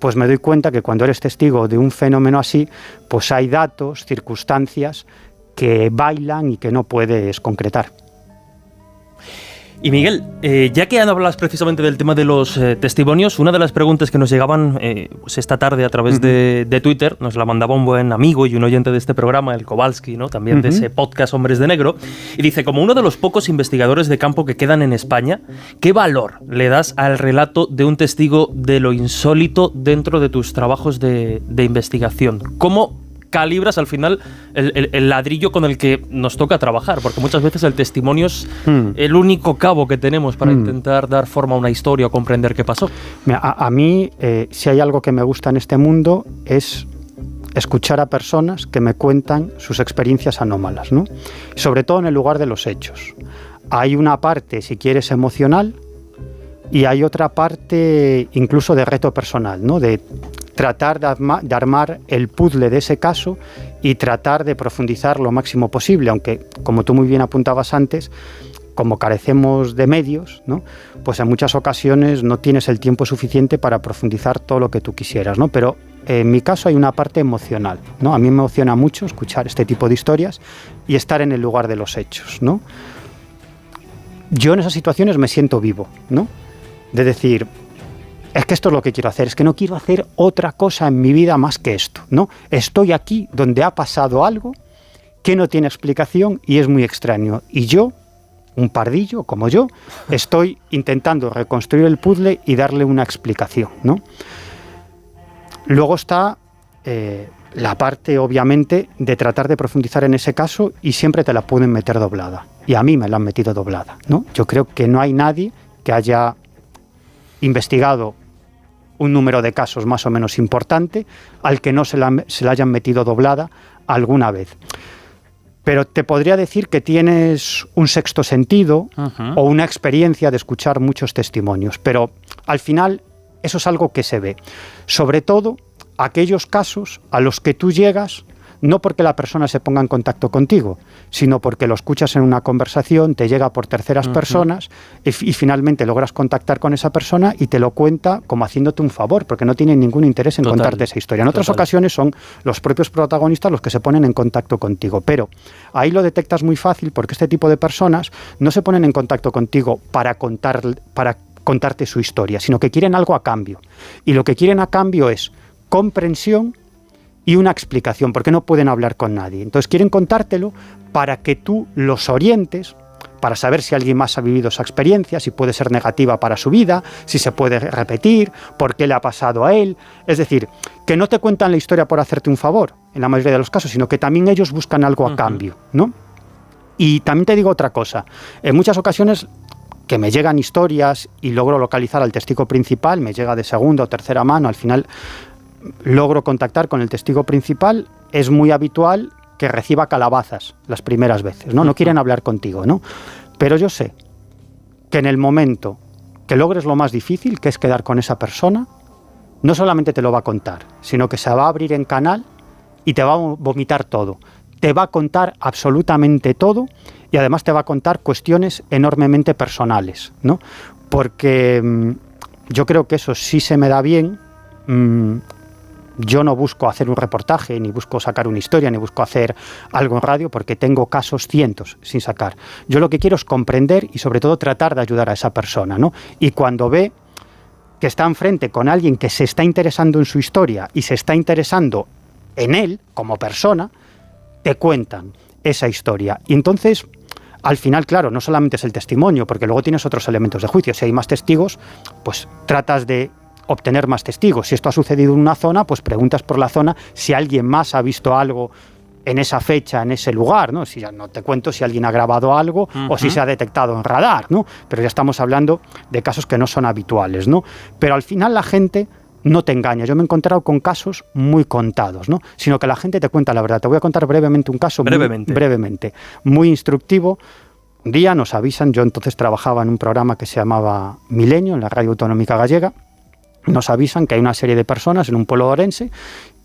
pues me doy cuenta que cuando eres testigo de un fenómeno así, pues hay datos, circunstancias que bailan y que no puedes concretar. Y Miguel, ya que hablas precisamente del tema de los testimonios, una de las preguntas que nos llegaban pues esta tarde a través de Twitter, nos la mandaba un buen amigo y un oyente de este programa, el Kowalski, ¿no? También de ese podcast Hombres de Negro, y dice, como uno de los pocos investigadores de campo que quedan en España, ¿qué valor le das al relato de un testigo de lo insólito dentro de tus trabajos de investigación? ¿Cómo calibras al final el ladrillo con el que nos toca trabajar? Porque muchas veces el testimonio es el único cabo que tenemos para intentar dar forma a una historia o comprender qué pasó. Mira, a mí, si hay algo que me gusta en este mundo, es escuchar a personas que me cuentan sus experiencias anómalas, ¿no? Sobre todo en el lugar de los hechos. Hay una parte, si quieres, emocional, y hay otra parte incluso de reto personal, ¿no? De tratar de armar el puzzle de ese caso y tratar de profundizar lo máximo posible, aunque, como tú muy bien apuntabas antes, como carecemos de medios, ¿no? Pues en muchas ocasiones no tienes el tiempo suficiente para profundizar todo lo que tú quisieras, ¿no? Pero en mi caso hay una parte emocional, ¿no? A mí me emociona mucho escuchar este tipo de historias y estar en el lugar de los hechos, ¿no? Yo en esas situaciones me siento vivo, ¿no? De decir, es que esto es lo que quiero hacer, es que no quiero hacer otra cosa en mi vida más que esto, ¿no? Estoy aquí donde ha pasado algo que no tiene explicación y es muy extraño. Y yo, un pardillo como yo, estoy intentando reconstruir el puzzle y darle una explicación, ¿no? Luego está la parte, obviamente, de tratar de profundizar en ese caso y siempre te la pueden meter doblada. Y a mí me la han metido doblada, ¿no? Yo creo que no hay nadie que haya investigado un número de casos más o menos importante al que no se la hayan metido doblada alguna vez. Pero te podría decir que tienes un sexto sentido o una experiencia de escuchar muchos testimonios, pero al final eso es algo que se ve. Sobre todo aquellos casos a los que tú llegas no porque la persona se ponga en contacto contigo, sino porque lo escuchas en una conversación, te llega por terceras personas y finalmente logras contactar con esa persona y te lo cuenta como haciéndote un favor, porque no tiene ningún interés en contarte esa historia. En otras ocasiones son los propios protagonistas los que se ponen en contacto contigo, pero ahí lo detectas muy fácil porque este tipo de personas no se ponen en contacto contigo para contarte su historia, sino que quieren algo a cambio. Y lo que quieren a cambio es comprensión y una explicación, porque no pueden hablar con nadie. Entonces quieren contártelo para que tú los orientes, para saber si alguien más ha vivido esa experiencia, si puede ser negativa para su vida, si se puede repetir, por qué le ha pasado a él. Es decir, que no te cuentan la historia por hacerte un favor, en la mayoría de los casos, sino que también ellos buscan algo a cambio, ¿no? Y también te digo otra cosa. En muchas ocasiones que me llegan historias y logro localizar al testigo principal, me llega de segunda o tercera mano, al final logro contactar con el testigo principal, es muy habitual que reciba calabazas las primeras veces, ¿no? No quieren hablar contigo, ¿no? Pero yo sé que en el momento que logres lo más difícil, que es quedar con esa persona, no solamente te lo va a contar, sino que se va a abrir en canal y te va a vomitar todo. Te va a contar absolutamente todo y además te va a contar cuestiones enormemente personales, ¿no? Porque yo creo que eso sí se me da bien. Yo no busco hacer un reportaje, ni busco sacar una historia, ni busco hacer algo en radio, porque tengo casos cientos sin sacar. Yo lo que quiero es comprender y sobre todo tratar de ayudar a esa persona, ¿no? Y cuando ve que está enfrente con alguien que se está interesando en su historia y se está interesando en él como persona, te cuentan esa historia. Y entonces, al final, claro, no solamente es el testimonio, porque luego tienes otros elementos de juicio. Si hay más testigos, pues tratas de obtener más testigos. Si esto ha sucedido en una zona, pues preguntas por la zona si alguien más ha visto algo en esa fecha, en ese lugar, ¿no? Si ya no te cuento si alguien ha grabado algo o si se ha detectado en radar, ¿no? Pero ya estamos hablando de casos que no son habituales, ¿no? Pero al final la gente no te engaña. Yo me he encontrado con casos muy contados, ¿no? Sino que la gente te cuenta la verdad. Te voy a contar brevemente un caso, brevemente, muy instructivo. Un día nos avisan, yo entonces trabajaba en un programa que se llamaba Milenio, en la Radio Autonómica Gallega. Nos avisan que hay una serie de personas en un pueblo orense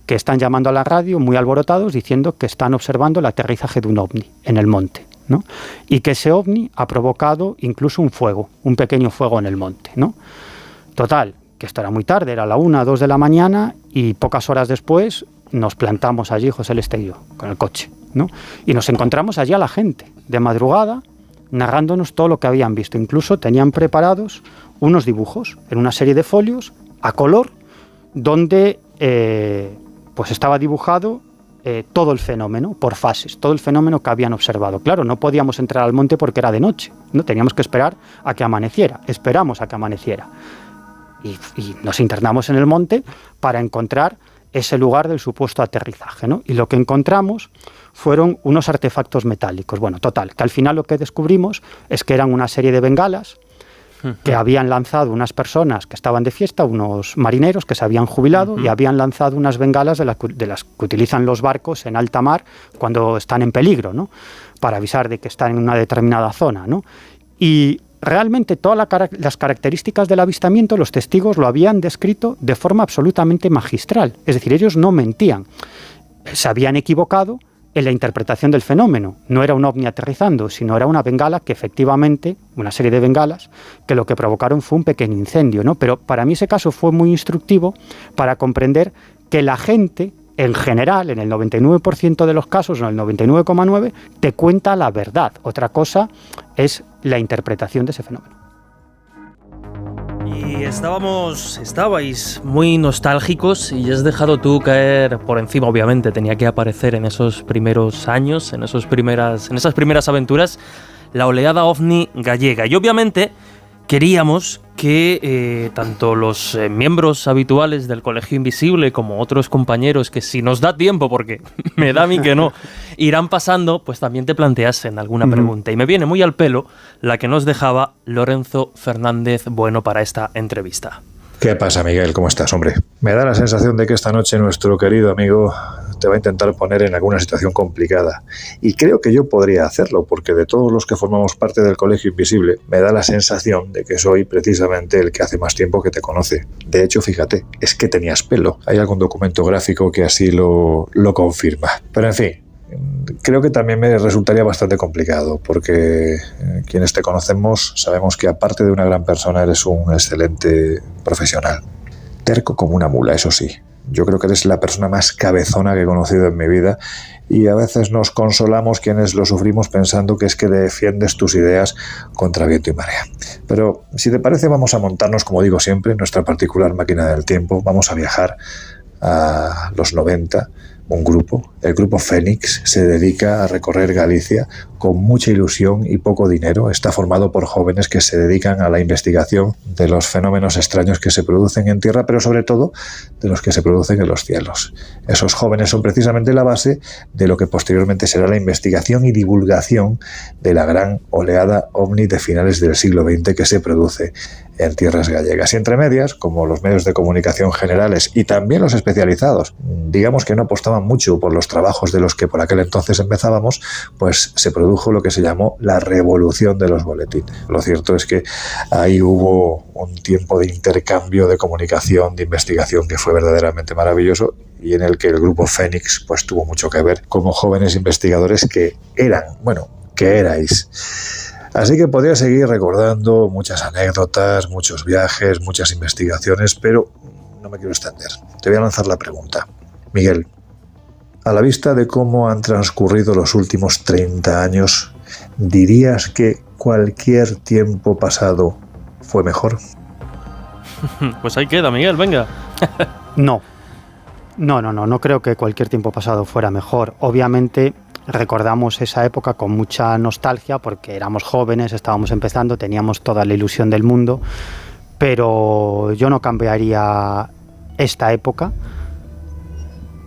que están llamando a la radio muy alborotados diciendo que están observando el aterrizaje de un ovni en el monte, ¿no? Y que ese ovni ha provocado incluso un fuego, un pequeño fuego en el monte, ¿no? Total, que esto era muy tarde, era la 1 o 2 de la mañana y pocas horas después nos plantamos allí, José Leste y yo, con el coche, ¿no? Y nos encontramos allí a la gente, de madrugada, narrándonos todo lo que habían visto. Incluso tenían preparados unos dibujos en una serie de folios a color donde pues estaba dibujado todo el fenómeno, por fases, todo el fenómeno que habían observado. Claro, no podíamos entrar al monte porque era de noche, ¿no? Teníamos que esperar a que amaneciera. Esperamos a que amaneciera. Y nos internamos en el monte para encontrar ese lugar del supuesto aterrizaje, ¿no? Y lo que encontramos fueron unos artefactos metálicos. Bueno, total, que al final lo que descubrimos es que eran una serie de bengalas que habían lanzado unas personas que estaban de fiesta, unos marineros que se habían jubilado y habían lanzado unas bengalas de las que utilizan los barcos en alta mar cuando están en peligro, ¿no? Para avisar de que están en una determinada zona, ¿no? Y realmente todas las características del avistamiento los testigos lo habían descrito de forma absolutamente magistral. Es decir, ellos no mentían. Se habían equivocado en la interpretación del fenómeno. No era un ovni aterrizando, sino era una bengala que efectivamente, una serie de bengalas, que lo que provocaron fue un pequeño incendio, ¿no? Pero para mí ese caso fue muy instructivo para comprender que la gente, en general, en el 99% de los casos, en el 99,9%, te cuenta la verdad. Otra cosa es la interpretación de ese fenómeno. Y estabais muy nostálgicos y has dejado tú caer por encima, obviamente, tenía que aparecer en esos primeros años, en esas primeras aventuras, la oleada ovni gallega. Y obviamente queríamos que tanto los miembros habituales del Colegio Invisible como otros compañeros que, si nos da tiempo, porque me da a mí que no, irán pasando, pues también te planteasen alguna pregunta. Y me viene muy al pelo la que nos dejaba Lorenzo Fernández Bueno para esta entrevista. ¿Qué pasa, Miguel? ¿Cómo estás, hombre? Me da la sensación de que esta noche nuestro querido amigo te va a intentar poner en alguna situación complicada. Y creo que yo podría hacerlo, porque de todos los que formamos parte del Colegio Invisible, me da la sensación de que soy precisamente el que hace más tiempo que te conoce. De hecho, fíjate, es que tenías pelo. Hay algún documento gráfico que así lo confirma. Pero en fin, creo que también me resultaría bastante complicado, porque quienes te conocemos sabemos que aparte de una gran persona eres un excelente profesional. Terco como una mula, eso sí. Yo creo que eres la persona más cabezona que he conocido en mi vida, y a veces nos consolamos quienes lo sufrimos pensando que es que defiendes tus ideas contra viento y marea. Pero si te parece, vamos a montarnos, como digo siempre, en nuestra particular máquina del tiempo. Vamos a viajar a los 90. El grupo Fénix, se dedica a recorrer Galicia con mucha ilusión y poco dinero. Está formado por jóvenes que se dedican a la investigación de los fenómenos extraños que se producen en tierra, pero sobre todo de los que se producen en los cielos. Esos jóvenes son precisamente la base de lo que posteriormente será la investigación y divulgación de la gran oleada ovni de finales del siglo XX que se produce en tierras gallegas. Y entre medias, como los medios de comunicación generales y también los especializados, digamos que no apostaban mucho por los trabajos de los que por aquel entonces empezábamos, pues se produjo lo que se llamó la revolución de los boletines. Lo cierto es que ahí hubo un tiempo de intercambio, de comunicación, de investigación que fue verdaderamente maravilloso, y en el que el grupo Fénix pues tuvo mucho que ver como jóvenes investigadores que erais. Así que podría seguir recordando muchas anécdotas, muchos viajes, muchas investigaciones, pero no me quiero extender. Te voy a lanzar la pregunta. Miguel, a la vista de cómo han transcurrido los últimos 30 años, ¿dirías que cualquier tiempo pasado fue mejor? Pues ahí queda, Miguel, venga. No creo que cualquier tiempo pasado fuera mejor. Obviamente recordamos esa época con mucha nostalgia porque éramos jóvenes, estábamos empezando, teníamos toda la ilusión del mundo, pero yo no cambiaría esta época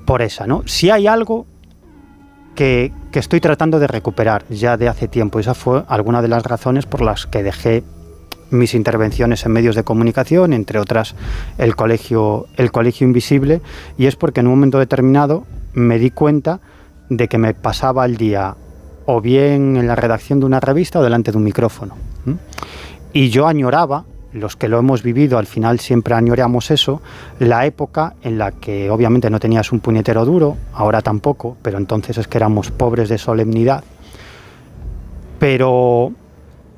por esa, ¿no? Si hay algo que estoy tratando de recuperar ya de hace tiempo, esa fue alguna de las razones por las que dejé mis intervenciones en medios de comunicación, entre otras el Colegio Invisible, y es porque en un momento determinado me di cuenta de que me pasaba el día o bien en la redacción de una revista o delante de un micrófono. Y yo añoraba, los que lo hemos vivido al final siempre añoramos eso, la época en la que obviamente no tenías un puñetero duro, ahora tampoco, pero entonces es que éramos pobres de solemnidad, pero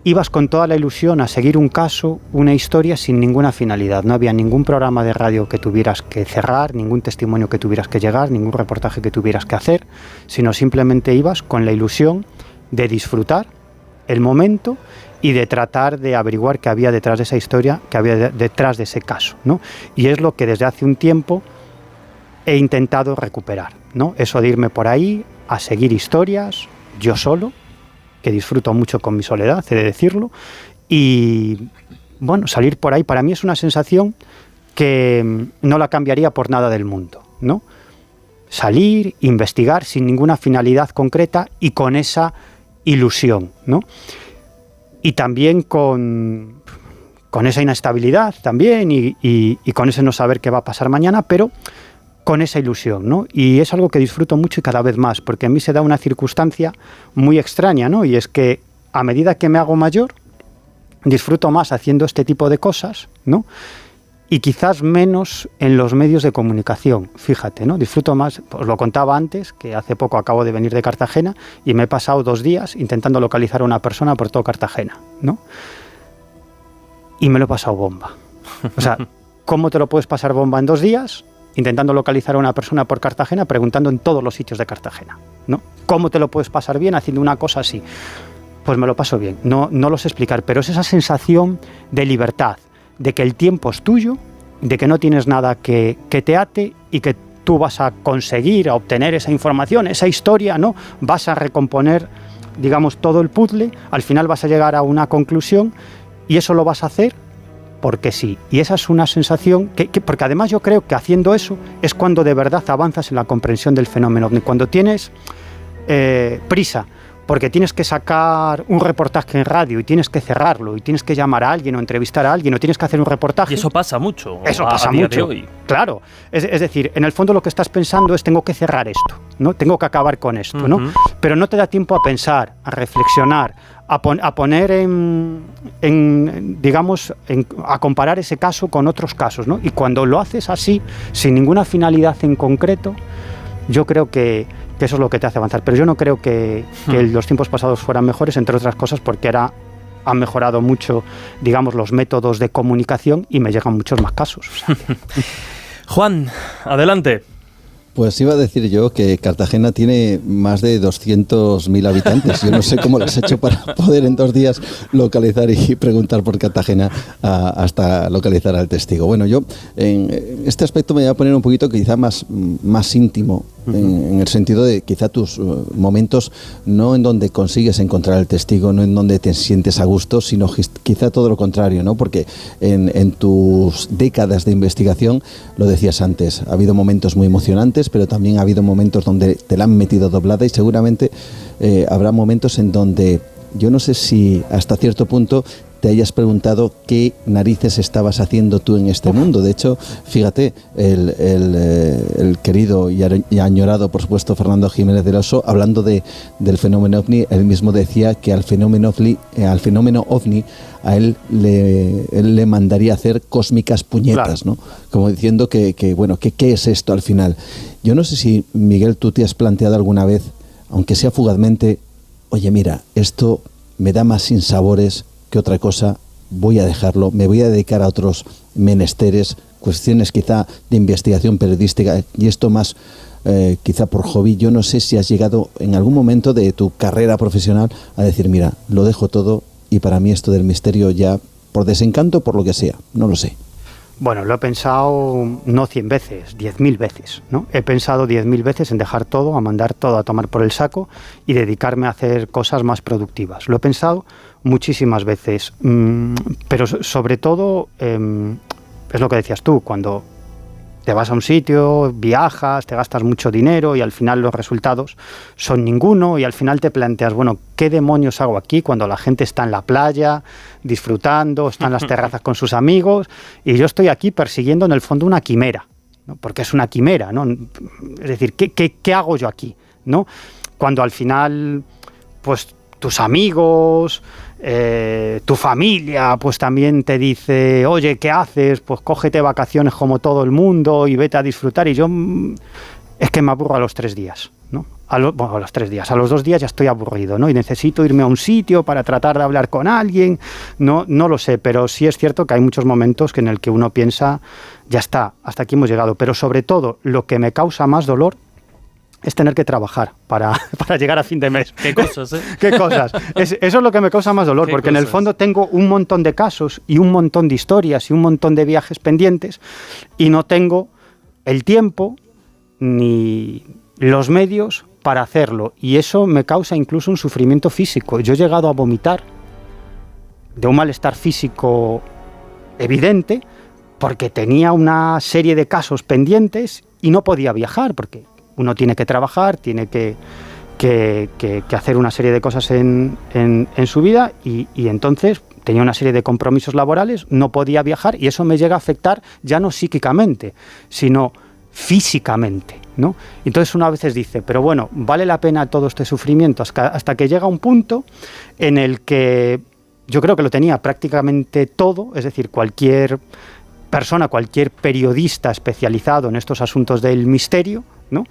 ibas con toda la ilusión a seguir un caso, una historia sin ninguna finalidad. No había ningún programa de radio que tuvieras que cerrar, ningún testimonio que tuvieras que llegar, ningún reportaje que tuvieras que hacer, sino simplemente ibas con la ilusión de disfrutar el momento y de tratar de averiguar qué había detrás de esa historia, qué había detrás de ese caso, ¿no? Y es lo que desde hace un tiempo he intentado recuperar, ¿no? Eso de irme por ahí a seguir historias, yo solo, que disfruto mucho con mi soledad, he de decirlo, y bueno, salir por ahí para mí es una sensación que no la cambiaría por nada del mundo, ¿no? Salir, investigar sin ninguna finalidad concreta y con esa ilusión, ¿no? Y también con esa inestabilidad también y con ese no saber qué va a pasar mañana, pero con esa ilusión, ¿no? Y es algo que disfruto mucho y cada vez más, porque a mí se da una circunstancia muy extraña, ¿no? Y es que a medida que me hago mayor, disfruto más haciendo este tipo de cosas, ¿no? Y quizás menos en los medios de comunicación, fíjate, ¿no? Disfruto más, os lo contaba antes, que hace poco acabo de venir de Cartagena y me he pasado 2 días intentando localizar a una persona por todo Cartagena, ¿no? Y me lo he pasado bomba. O sea, ¿cómo te lo puedes pasar bomba en 2 días? Intentando localizar a una persona por Cartagena, preguntando en todos los sitios de Cartagena, ¿no? ¿Cómo te lo puedes pasar bien haciendo una cosa así? Pues me lo paso bien, no lo sé explicar, pero es esa sensación de libertad, de que el tiempo es tuyo, de que no tienes nada que te ate y que tú vas a conseguir, a obtener esa información, esa historia, ¿no? Vas a recomponer, digamos, todo el puzzle, al final vas a llegar a una conclusión y eso lo vas a hacer porque sí. Y esa es una sensación porque además yo creo que haciendo eso es cuando de verdad avanzas en la comprensión del fenómeno ovni. Cuando tienes prisa, porque tienes que sacar un reportaje en radio y tienes que cerrarlo y tienes que llamar a alguien o entrevistar a alguien o tienes que hacer un reportaje. Y eso pasa mucho. Eso pasa mucho. Claro. Es decir, en el fondo lo que estás pensando es tengo que cerrar esto, ¿no? Tengo que acabar con esto, ¿no? Pero no te da tiempo a pensar, a reflexionar, a poner a comparar ese caso con otros casos, ¿no? Y cuando lo haces así, sin ninguna finalidad en concreto, yo creo que eso es lo que te hace avanzar. Pero yo no creo que los tiempos pasados fueran mejores, entre otras cosas porque han mejorado mucho, digamos, los métodos de comunicación y me llegan muchos más casos. O sea que... Juan, adelante. Pues iba a decir yo que Cartagena tiene más de 200.000 habitantes. Yo no sé cómo lo has hecho para poder en 2 días localizar y preguntar por Cartagena hasta localizar al testigo. Bueno, yo en este aspecto me voy a poner un poquito quizá más íntimo, en el sentido de quizá tus momentos no en donde consigues encontrar al testigo, no en donde te sientes a gusto, sino quizá todo lo contrario, ¿no? Porque en tus décadas de investigación, lo decías antes, ha habido momentos muy emocionantes, pero también ha habido momentos donde te la han metido doblada y seguramente habrá momentos en donde yo no sé si hasta cierto punto te hayas preguntado qué narices estabas haciendo tú en este mundo. De hecho, fíjate, el querido y añorado, por supuesto, Fernando Jiménez del Oso, hablando del fenómeno OVNI, él mismo decía que al fenómeno OVNI a él le mandaría hacer cósmicas puñetas, claro, ¿no? Como diciendo que ¿qué es esto al final? Yo no sé si, Miguel, tú te has planteado alguna vez, aunque sea fugazmente, oye, mira, esto me da más sinsabores que otra cosa, voy a dejarlo, me voy a dedicar a otros menesteres, cuestiones quizá de investigación periodística y esto más quizá por hobby. Yo no sé si has llegado en algún momento de tu carrera profesional a decir, mira, lo dejo todo y para mí esto del misterio ya, por desencanto, por lo que sea, no lo sé. Bueno, lo he pensado no 100 veces, 10.000 veces, ¿no? He pensado 10.000 veces en dejar todo, a mandar todo a tomar por el saco y dedicarme a hacer cosas más productivas. Lo he pensado muchísimas veces, pero sobre todo es lo que decías tú, cuando te vas a un sitio, viajas, te gastas mucho dinero y al final los resultados son ninguno y al final te planteas, bueno, ¿qué demonios hago aquí cuando la gente está en la playa, disfrutando, está en las terrazas con sus amigos y yo estoy aquí persiguiendo en el fondo una quimera, ¿no? Porque es una quimera, ¿no? Es decir, ¿qué hago yo aquí, ¿no? Cuando al final, pues tus amigos, tu familia, pues también te dice, oye, ¿qué haces? Pues cógete vacaciones como todo el mundo y vete a disfrutar. Y yo es que me aburro a los 3 días, ¿no? A los 3 días, a los 2 días ya estoy aburrido, ¿no? Y necesito irme a un sitio para tratar de hablar con alguien. No lo sé, pero sí es cierto que hay muchos momentos en el que uno piensa, ya está, hasta aquí hemos llegado. Pero sobre todo, lo que me causa más dolor es tener que trabajar para llegar a fin de mes. ¿Qué cosas, eh? ¿Qué cosas? Eso es lo que me causa más dolor, porque en el fondo tengo un montón de casos y un montón de historias y un montón de viajes pendientes y no tengo el tiempo ni los medios para hacerlo. Y eso me causa incluso un sufrimiento físico. Yo he llegado a vomitar de un malestar físico evidente porque tenía una serie de casos pendientes y no podía viajar, porque uno tiene que trabajar, tiene que hacer una serie de cosas en su vida y entonces tenía una serie de compromisos laborales, no podía viajar y eso me llega a afectar ya no psíquicamente, sino físicamente, ¿no? Entonces uno a veces dice, pero bueno, ¿vale la pena todo este sufrimiento? Hasta que llega un punto en el que yo creo que lo tenía prácticamente todo, es decir, cualquier persona, cualquier periodista especializado en estos asuntos del misterio, ¿no?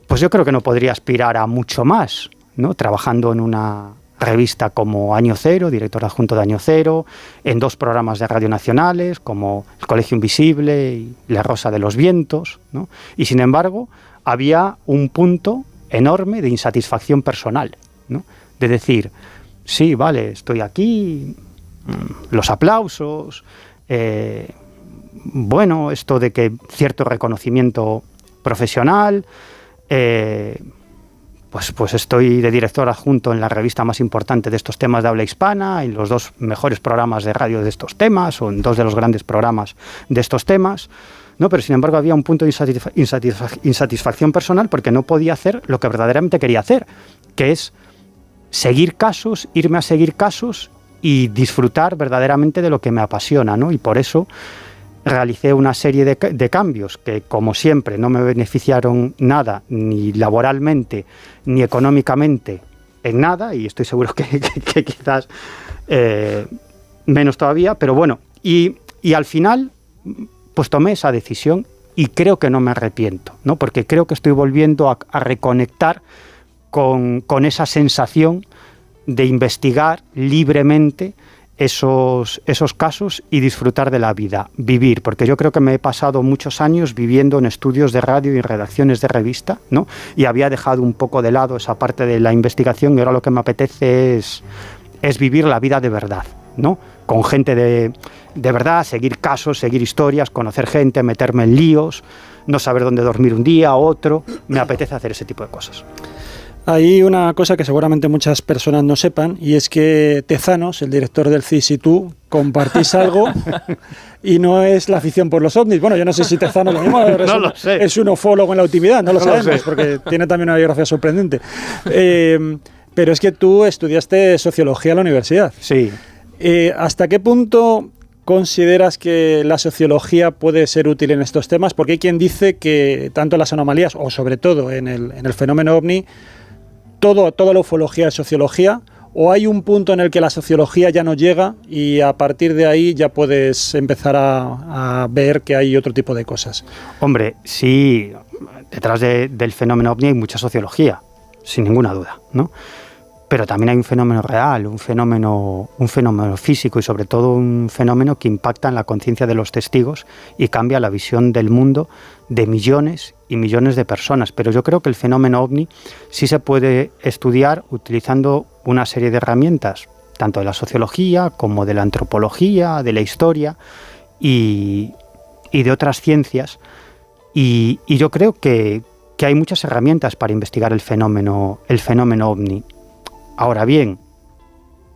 Pues yo creo que no podría aspirar a mucho más, ¿no? Trabajando en una revista como Año Cero, director adjunto de Año Cero, en 2 programas de radio nacionales como El Colegio Invisible y La Rosa de los Vientos, ¿no? Y sin embargo, había un punto enorme de insatisfacción personal, ¿no? De decir, sí, vale, estoy aquí, los aplausos, bueno, esto de que cierto reconocimiento profesional, pues estoy de director adjunto en la revista más importante de estos temas de habla hispana, en los 2 mejores programas de radio de estos temas, o en 2 de los grandes programas de estos temas, ¿no? Pero sin embargo había un punto de insatisfacción personal porque no podía hacer lo que verdaderamente quería hacer, que es seguir casos, irme a seguir casos y disfrutar verdaderamente de lo que me apasiona, ¿no? Y por eso realicé una serie de cambios que, como siempre, no me beneficiaron nada, ni laboralmente, ni económicamente, en nada, y estoy seguro que quizás menos todavía, pero bueno, y al final pues tomé esa decisión y creo que no me arrepiento, ¿no? Porque creo que estoy volviendo a reconectar con esa sensación de investigar libremente esos casos y disfrutar de la vida, vivir, porque yo creo que me he pasado muchos años viviendo en estudios de radio y redacciones de revista, ¿no? Y había dejado un poco de lado esa parte de la investigación y ahora lo que me apetece es vivir la vida de verdad, ¿no? Con gente de verdad, seguir casos, seguir historias, conocer gente, meterme en líos, no saber dónde dormir un día, otro, me apetece hacer ese tipo de cosas. Hay una cosa que seguramente muchas personas no sepan, y es que Tezanos, el director del CSIS, y tú compartís algo y no es la afición por los ovnis. Bueno, yo no sé si Tezanos lo mismo, no lo sé. Es un ufólogo en la ultimidad, no lo sabemos, porque tiene también una biografía sorprendente. Pero es que tú estudiaste sociología en la universidad. Sí. ¿Hasta qué punto consideras que la sociología puede ser útil en estos temas? Porque hay quien dice que tanto las anomalías, o sobre todo en el fenómeno ovni, toda la ufología es sociología, o hay un punto en el que la sociología ya no llega y a partir de ahí ya puedes empezar a ver que hay otro tipo de cosas. Hombre, sí, detrás del fenómeno ovni hay mucha sociología, sin ninguna duda, ¿no? Pero también hay un fenómeno real, un fenómeno físico y sobre todo un fenómeno que impacta en la conciencia de los testigos y cambia la visión del mundo de millones y millones de personas. Pero yo creo que el fenómeno ovni sí se puede estudiar utilizando una serie de herramientas, tanto de la sociología como de la antropología, de la historia y de otras ciencias. Y yo creo que hay muchas herramientas para investigar el fenómeno ovni. Ahora bien,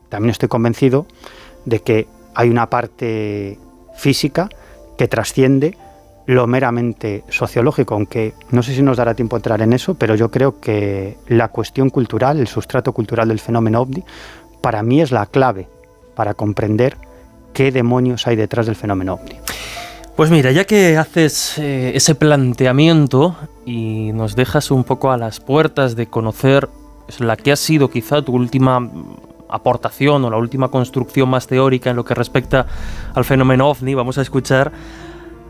también estoy convencido de que hay una parte física que trasciende lo meramente sociológico, aunque no sé si nos dará tiempo a entrar en eso, pero yo creo que la cuestión cultural, el sustrato cultural del fenómeno ovni, para mí es la clave para comprender qué demonios hay detrás del fenómeno ovni. Pues mira, ya que haces ese planteamiento y nos dejas un poco a las puertas de conocer la que ha sido quizá tu última aportación o la última construcción más teórica en lo que respecta al fenómeno ovni, vamos a escuchar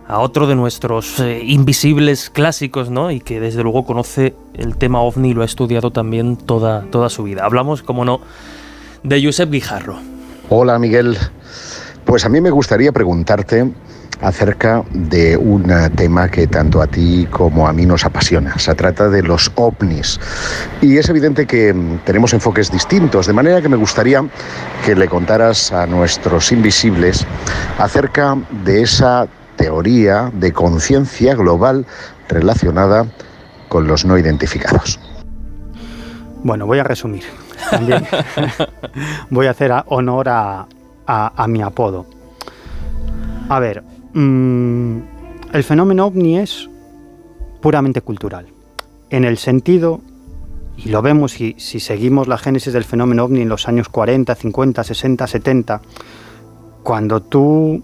a otro de nuestros invisibles clásicos, ¿no? Y que desde luego conoce el tema ovni y lo ha estudiado también toda su vida. Hablamos, como no, de Josep Guijarro. Hola, Miguel. Pues a mí me gustaría preguntarte acerca de un tema que tanto a ti como a mí nos apasiona. Se trata de los ovnis. Y es evidente que tenemos enfoques distintos, de manera que me gustaría que le contaras a nuestros invisibles acerca de esa teoría de conciencia global relacionada con los no identificados. Bueno, voy a resumir. También voy a hacer honor a mi apodo. A ver, el fenómeno ovni es puramente cultural, en el sentido, y lo vemos si seguimos la génesis del fenómeno ovni en los años 40, 50, 60, 70, cuando tú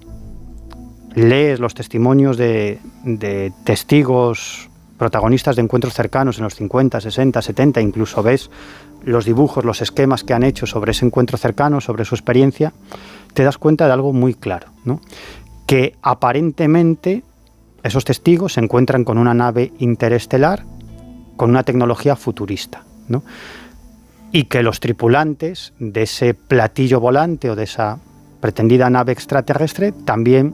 lees los testimonios de testigos protagonistas de encuentros cercanos en los 50, 60, 70, incluso ves los dibujos, los esquemas que han hecho sobre ese encuentro cercano, sobre su experiencia, te das cuenta de algo muy claro, ¿no? Que aparentemente esos testigos se encuentran con una nave interestelar con una tecnología futurista, ¿no? Y que los tripulantes de ese platillo volante o de esa pretendida nave extraterrestre también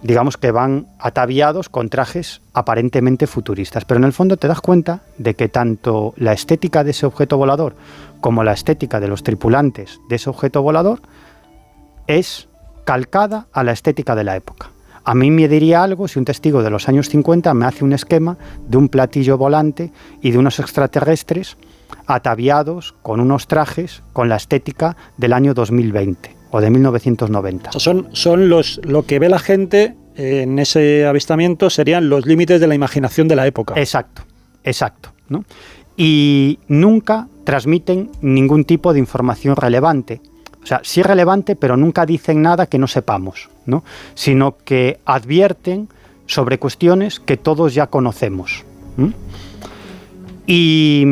digamos que van ataviados con trajes aparentemente futuristas, pero en el fondo te das cuenta de que tanto la estética de ese objeto volador como la estética de los tripulantes de ese objeto volador es calcada a la estética de la época. A mí me diría algo si un testigo de los años 50 me hace un esquema de un platillo volante y de unos extraterrestres ataviados con unos trajes con la estética del año 2020 o de 1990. O sea, son lo que ve la gente en ese avistamiento serían los límites de la imaginación de la época. Exacto, ¿no? Y nunca transmiten ningún tipo de información relevante. O sea, sí relevante, pero nunca dicen nada que no sepamos, ¿no? Sino que advierten sobre cuestiones que todos ya conocemos. Y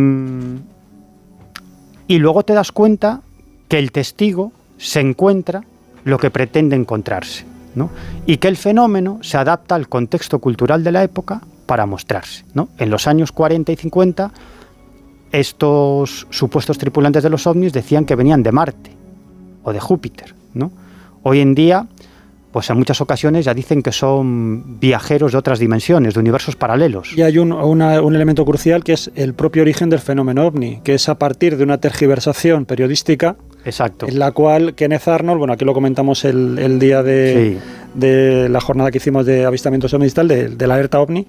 luego te das cuenta que el testigo se encuentra lo que pretende encontrarse, ¿no? Y que el fenómeno se adapta al contexto cultural de la época para mostrarse, ¿no? En los años 40 y 50, estos supuestos tripulantes de los ovnis decían que venían de Marte o de Júpiter, ¿no? Hoy en día, pues en muchas ocasiones ya dicen que son viajeros de otras dimensiones, de universos paralelos. Y hay un elemento crucial que es el propio origen del fenómeno ovni, que es a partir de una tergiversación periodística. Exacto. En la cual Kenneth Arnold, bueno, aquí lo comentamos el día de la jornada que hicimos de avistamientos ovnis y tal, de la alerta ovni,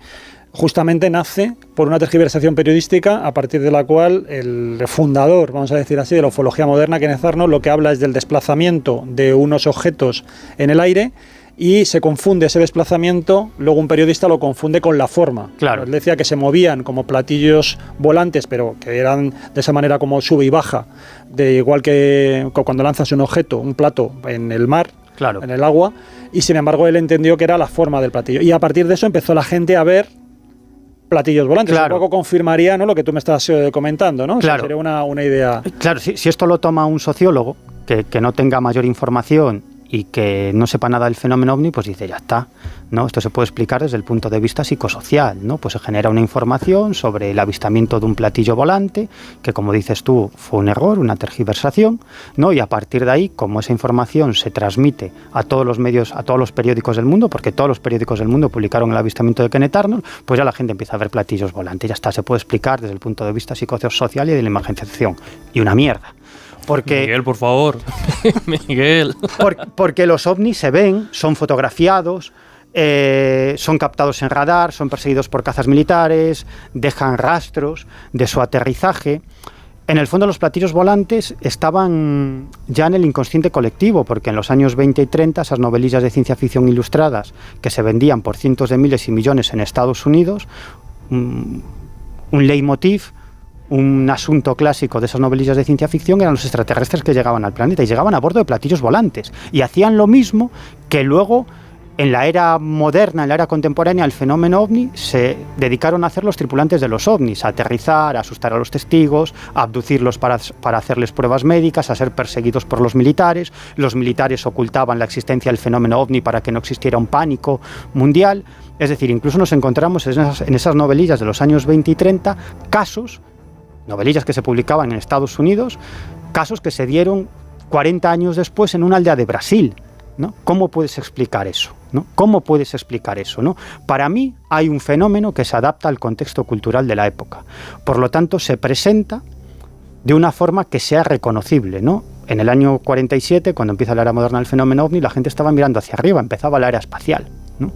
justamente nace por una tergiversación periodística a partir de la cual el fundador, vamos a decir así, de la ufología moderna, Kenneth Arnold, lo que habla es del desplazamiento de unos objetos en el aire y se confunde ese desplazamiento, luego un periodista lo confunde con la forma. Claro. Él decía que se movían como platillos volantes, pero que eran de esa manera como sube y baja, de igual que cuando lanzas un objeto, un plato en el mar, claro, en el agua, y sin embargo él entendió que era la forma del platillo. Y a partir de eso empezó la gente a ver platillos volantes. Claro. Un poco confirmaría, ¿no?, lo que tú me estás comentando, ¿no? Claro. O sea, sería una idea. Claro, si esto lo toma un sociólogo que no tenga mayor información y que no sepa nada del fenómeno ovni, pues dice, ya está, ¿no? Esto se puede explicar desde el punto de vista psicosocial, ¿no? Pues se genera una información sobre el avistamiento de un platillo volante, que como dices tú, fue un error, una tergiversación, ¿no? Y a partir de ahí, como esa información se transmite a todos los medios, a todos los periódicos del mundo, porque todos los periódicos del mundo publicaron el avistamiento de Kenneth Arnold, pues ya la gente empieza a ver platillos volantes, ya está, se puede explicar desde el punto de vista psicosocial y de la imaginación. Y una mierda. Porque, Miguel, por favor. Miguel. Porque los ovnis se ven, son fotografiados, son captados en radar, son perseguidos por cazas militares, dejan rastros de su aterrizaje. En el fondo los platillos volantes estaban ya en el inconsciente colectivo, porque en los años 20 y 30 esas novelillas de ciencia ficción ilustradas que se vendían por cientos de miles y millones en Estados Unidos, un leitmotiv, un asunto clásico de esas novelillas de ciencia ficción eran los extraterrestres que llegaban al planeta y llegaban a bordo de platillos volantes y hacían lo mismo que luego en la era moderna, en la era contemporánea, el fenómeno ovni se dedicaron a hacer los tripulantes de los ovnis, a aterrizar, a asustar a los testigos, a abducirlos para hacerles pruebas médicas, a ser perseguidos por los militares ocultaban la existencia del fenómeno ovni para que no existiera un pánico mundial. Es decir, incluso nos encontramos en esas novelillas de los años 20 y 30 casos, novelillas que se publicaban en Estados Unidos, casos que se dieron 40 años después en una aldea de Brasil, ¿no? ¿Cómo puedes explicar eso? ¿no? ¿Cómo puedes explicar eso? ¿no? Para mí hay un fenómeno que se adapta al contexto cultural de la época. Por lo tanto, se presenta de una forma que sea reconocible, ¿no? En el año 47, cuando empieza la era moderna del fenómeno ovni, la gente estaba mirando hacia arriba, empezaba la era espacial, ¿no?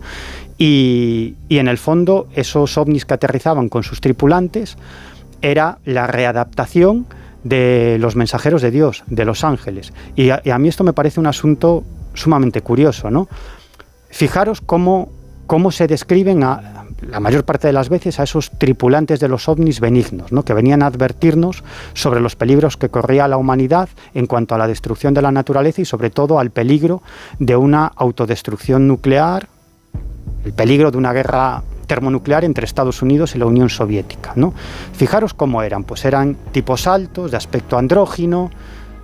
Y en el fondo, esos ovnis que aterrizaban con sus tripulantes era la readaptación de los mensajeros de Dios, de los ángeles. Y a mí esto me parece un asunto sumamente curioso, ¿no? Fijaros cómo se describen la mayor parte de las veces a esos tripulantes de los ovnis benignos, ¿no? Que venían a advertirnos sobre los peligros que corría la humanidad en cuanto a la destrucción de la naturaleza y sobre todo al peligro de una autodestrucción nuclear, el peligro de una guerra termonuclear entre Estados Unidos y la Unión Soviética, ¿no? Fijaros cómo eran, pues eran tipos altos, de aspecto andrógino,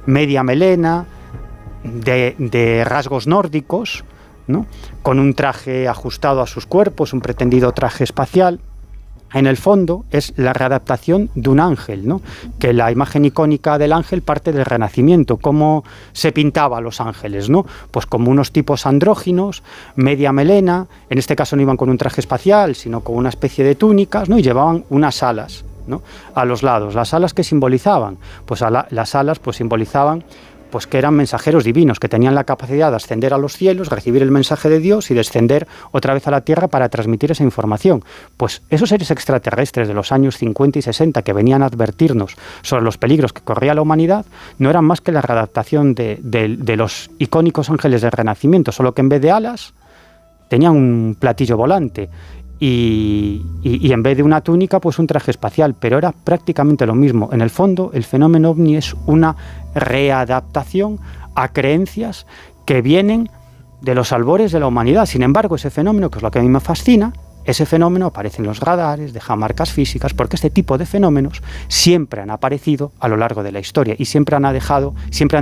media melena, de rasgos nórdicos, ¿no? Con un traje ajustado a sus cuerpos, un pretendido traje espacial. En el fondo es la readaptación de un ángel, ¿no? Que la imagen icónica del ángel parte del Renacimiento. ¿Cómo se pintaba a los ángeles, ¿no? Pues como unos tipos andróginos, media melena, en este caso no iban con un traje espacial, sino con una especie de túnicas, ¿no? Y llevaban unas alas, ¿no? A los lados. ¿Las alas qué simbolizaban? Pues las alas pues simbolizaban pues que eran mensajeros divinos, que tenían la capacidad de ascender a los cielos, recibir el mensaje de Dios y descender otra vez a la tierra para transmitir esa información. Pues esos seres extraterrestres de los años 50 y 60 que venían a advertirnos sobre los peligros que corría la humanidad no eran más que la readaptación de los icónicos ángeles del Renacimiento, solo que en vez de alas tenían un platillo volante. Y en vez de una túnica, pues un traje espacial, pero era prácticamente lo mismo. En el fondo, el fenómeno ovni es una readaptación a creencias que vienen de los albores de la humanidad. Sin embargo, ese fenómeno, que es lo que a mí me fascina, ese fenómeno aparece en los radares, deja marcas físicas, porque este tipo de fenómenos siempre han aparecido a lo largo de la historia y siempre han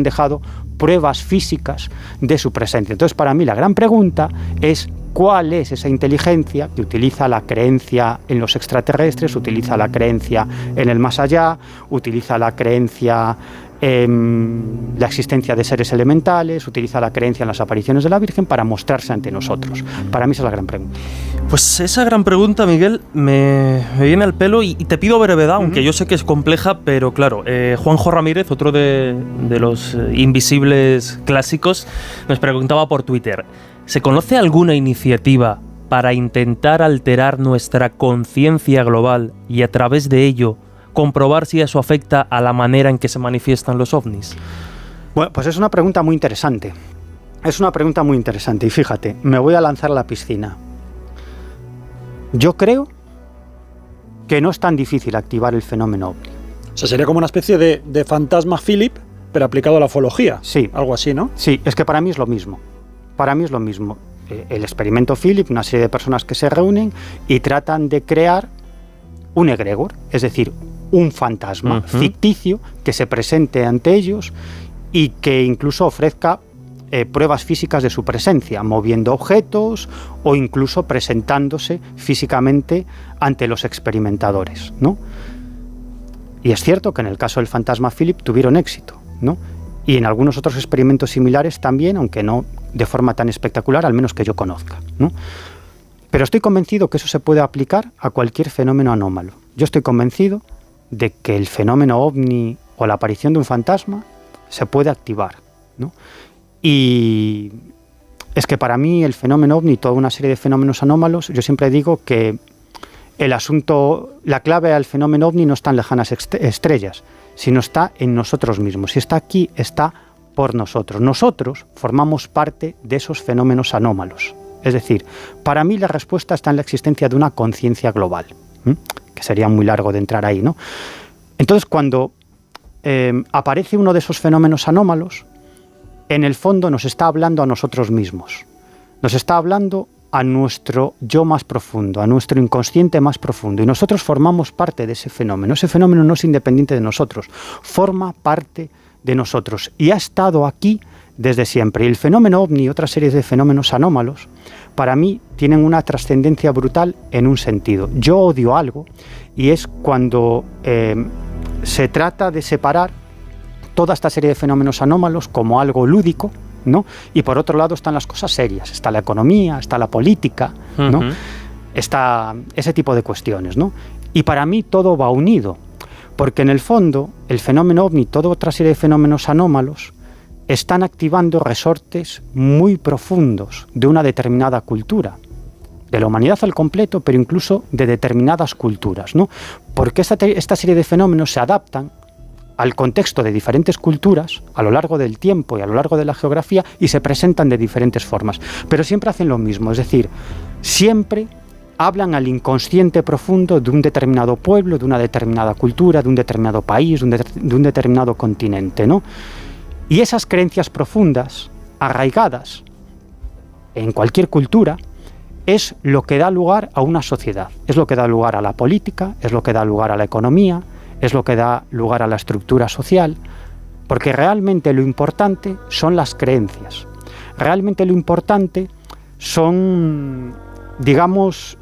dejado pruebas físicas de su presencia. Entonces, para mí la gran pregunta es: ¿cuál es esa inteligencia que utiliza la creencia en los extraterrestres, utiliza la creencia en el más allá, utiliza la creencia en la existencia de seres elementales, utiliza la creencia en las apariciones de la Virgen para mostrarse ante nosotros? Para mí esa es la gran pregunta. Pues esa gran pregunta, Miguel, me viene al pelo y te pido brevedad, aunque yo sé que es compleja, pero claro, Juanjo Ramírez, otro de los invisibles clásicos, nos preguntaba por Twitter: ¿se conoce alguna iniciativa para intentar alterar nuestra conciencia global y a través de ello comprobar si eso afecta a la manera en que se manifiestan los ovnis? Bueno, pues es una pregunta muy interesante. Es una pregunta muy interesante y fíjate, me voy a lanzar a la piscina. Yo creo que no es tan difícil activar el fenómeno ovni. O sea, sería como una especie de fantasma Philip, pero aplicado a la ufología. Sí. Algo así, ¿no? Sí, es que para mí es lo mismo. Para mí es lo mismo. El experimento Philip, una serie de personas que se reúnen y tratan de crear un egregor, es decir, un fantasma ficticio que se presente ante ellos y que incluso ofrezca pruebas físicas de su presencia, moviendo objetos o incluso presentándose físicamente ante los experimentadores, ¿no? Y es cierto que en el caso del fantasma Philip tuvieron éxito, ¿no? Y en algunos otros experimentos similares también, aunque no de forma tan espectacular, al menos que yo conozca, ¿no? Pero estoy convencido que eso se puede aplicar a cualquier fenómeno anómalo. Yo estoy convencido de que el fenómeno ovni o la aparición de un fantasma se puede activar, ¿no? Y es que para mí el fenómeno ovni y toda una serie de fenómenos anómalos, yo siempre digo que el asunto, la clave al fenómeno ovni no está en lejanas estrellas, sino está en nosotros mismos. Si está aquí, está por nosotros. Nosotros formamos parte de esos fenómenos anómalos. Es decir, para mí la respuesta está en la existencia de una conciencia global, que sería muy largo de entrar ahí, ¿no? Entonces, cuando aparece uno de esos fenómenos anómalos, en el fondo nos está hablando a nosotros mismos, nos está hablando a nuestro yo más profundo, a nuestro inconsciente más profundo, y nosotros formamos parte de ese fenómeno. Ese fenómeno no es independiente de nosotros, forma parte de nosotros y ha estado aquí desde siempre. Y el fenómeno ovni y otra serie de fenómenos anómalos, para mí, tienen una trascendencia brutal en un sentido. Yo odio algo, y es cuando se trata de separar toda esta serie de fenómenos anómalos como algo lúdico, ¿no? Y por otro lado están las cosas serias, está la economía, está la política, ¿no? Está ese tipo de cuestiones, ¿no? Y para mí todo va unido, porque en el fondo el fenómeno ovni, toda otra serie de fenómenos anómalos, están activando resortes muy profundos de una determinada cultura, de la humanidad al completo, pero incluso de determinadas culturas, ¿no? Porque esta serie de fenómenos se adaptan al contexto de diferentes culturas a lo largo del tiempo y a lo largo de la geografía y se presentan de diferentes formas, pero siempre hacen lo mismo, es decir, siempre hablan al inconsciente profundo de un determinado pueblo, de una determinada cultura, de un determinado país, de un determinado continente, ¿no? Y esas creencias profundas, arraigadas en cualquier cultura, es lo que da lugar a una sociedad, es lo que da lugar a la política, es lo que da lugar a la economía, es lo que da lugar a la estructura social, porque realmente lo importante son las creencias. Realmente lo importante son, digamos,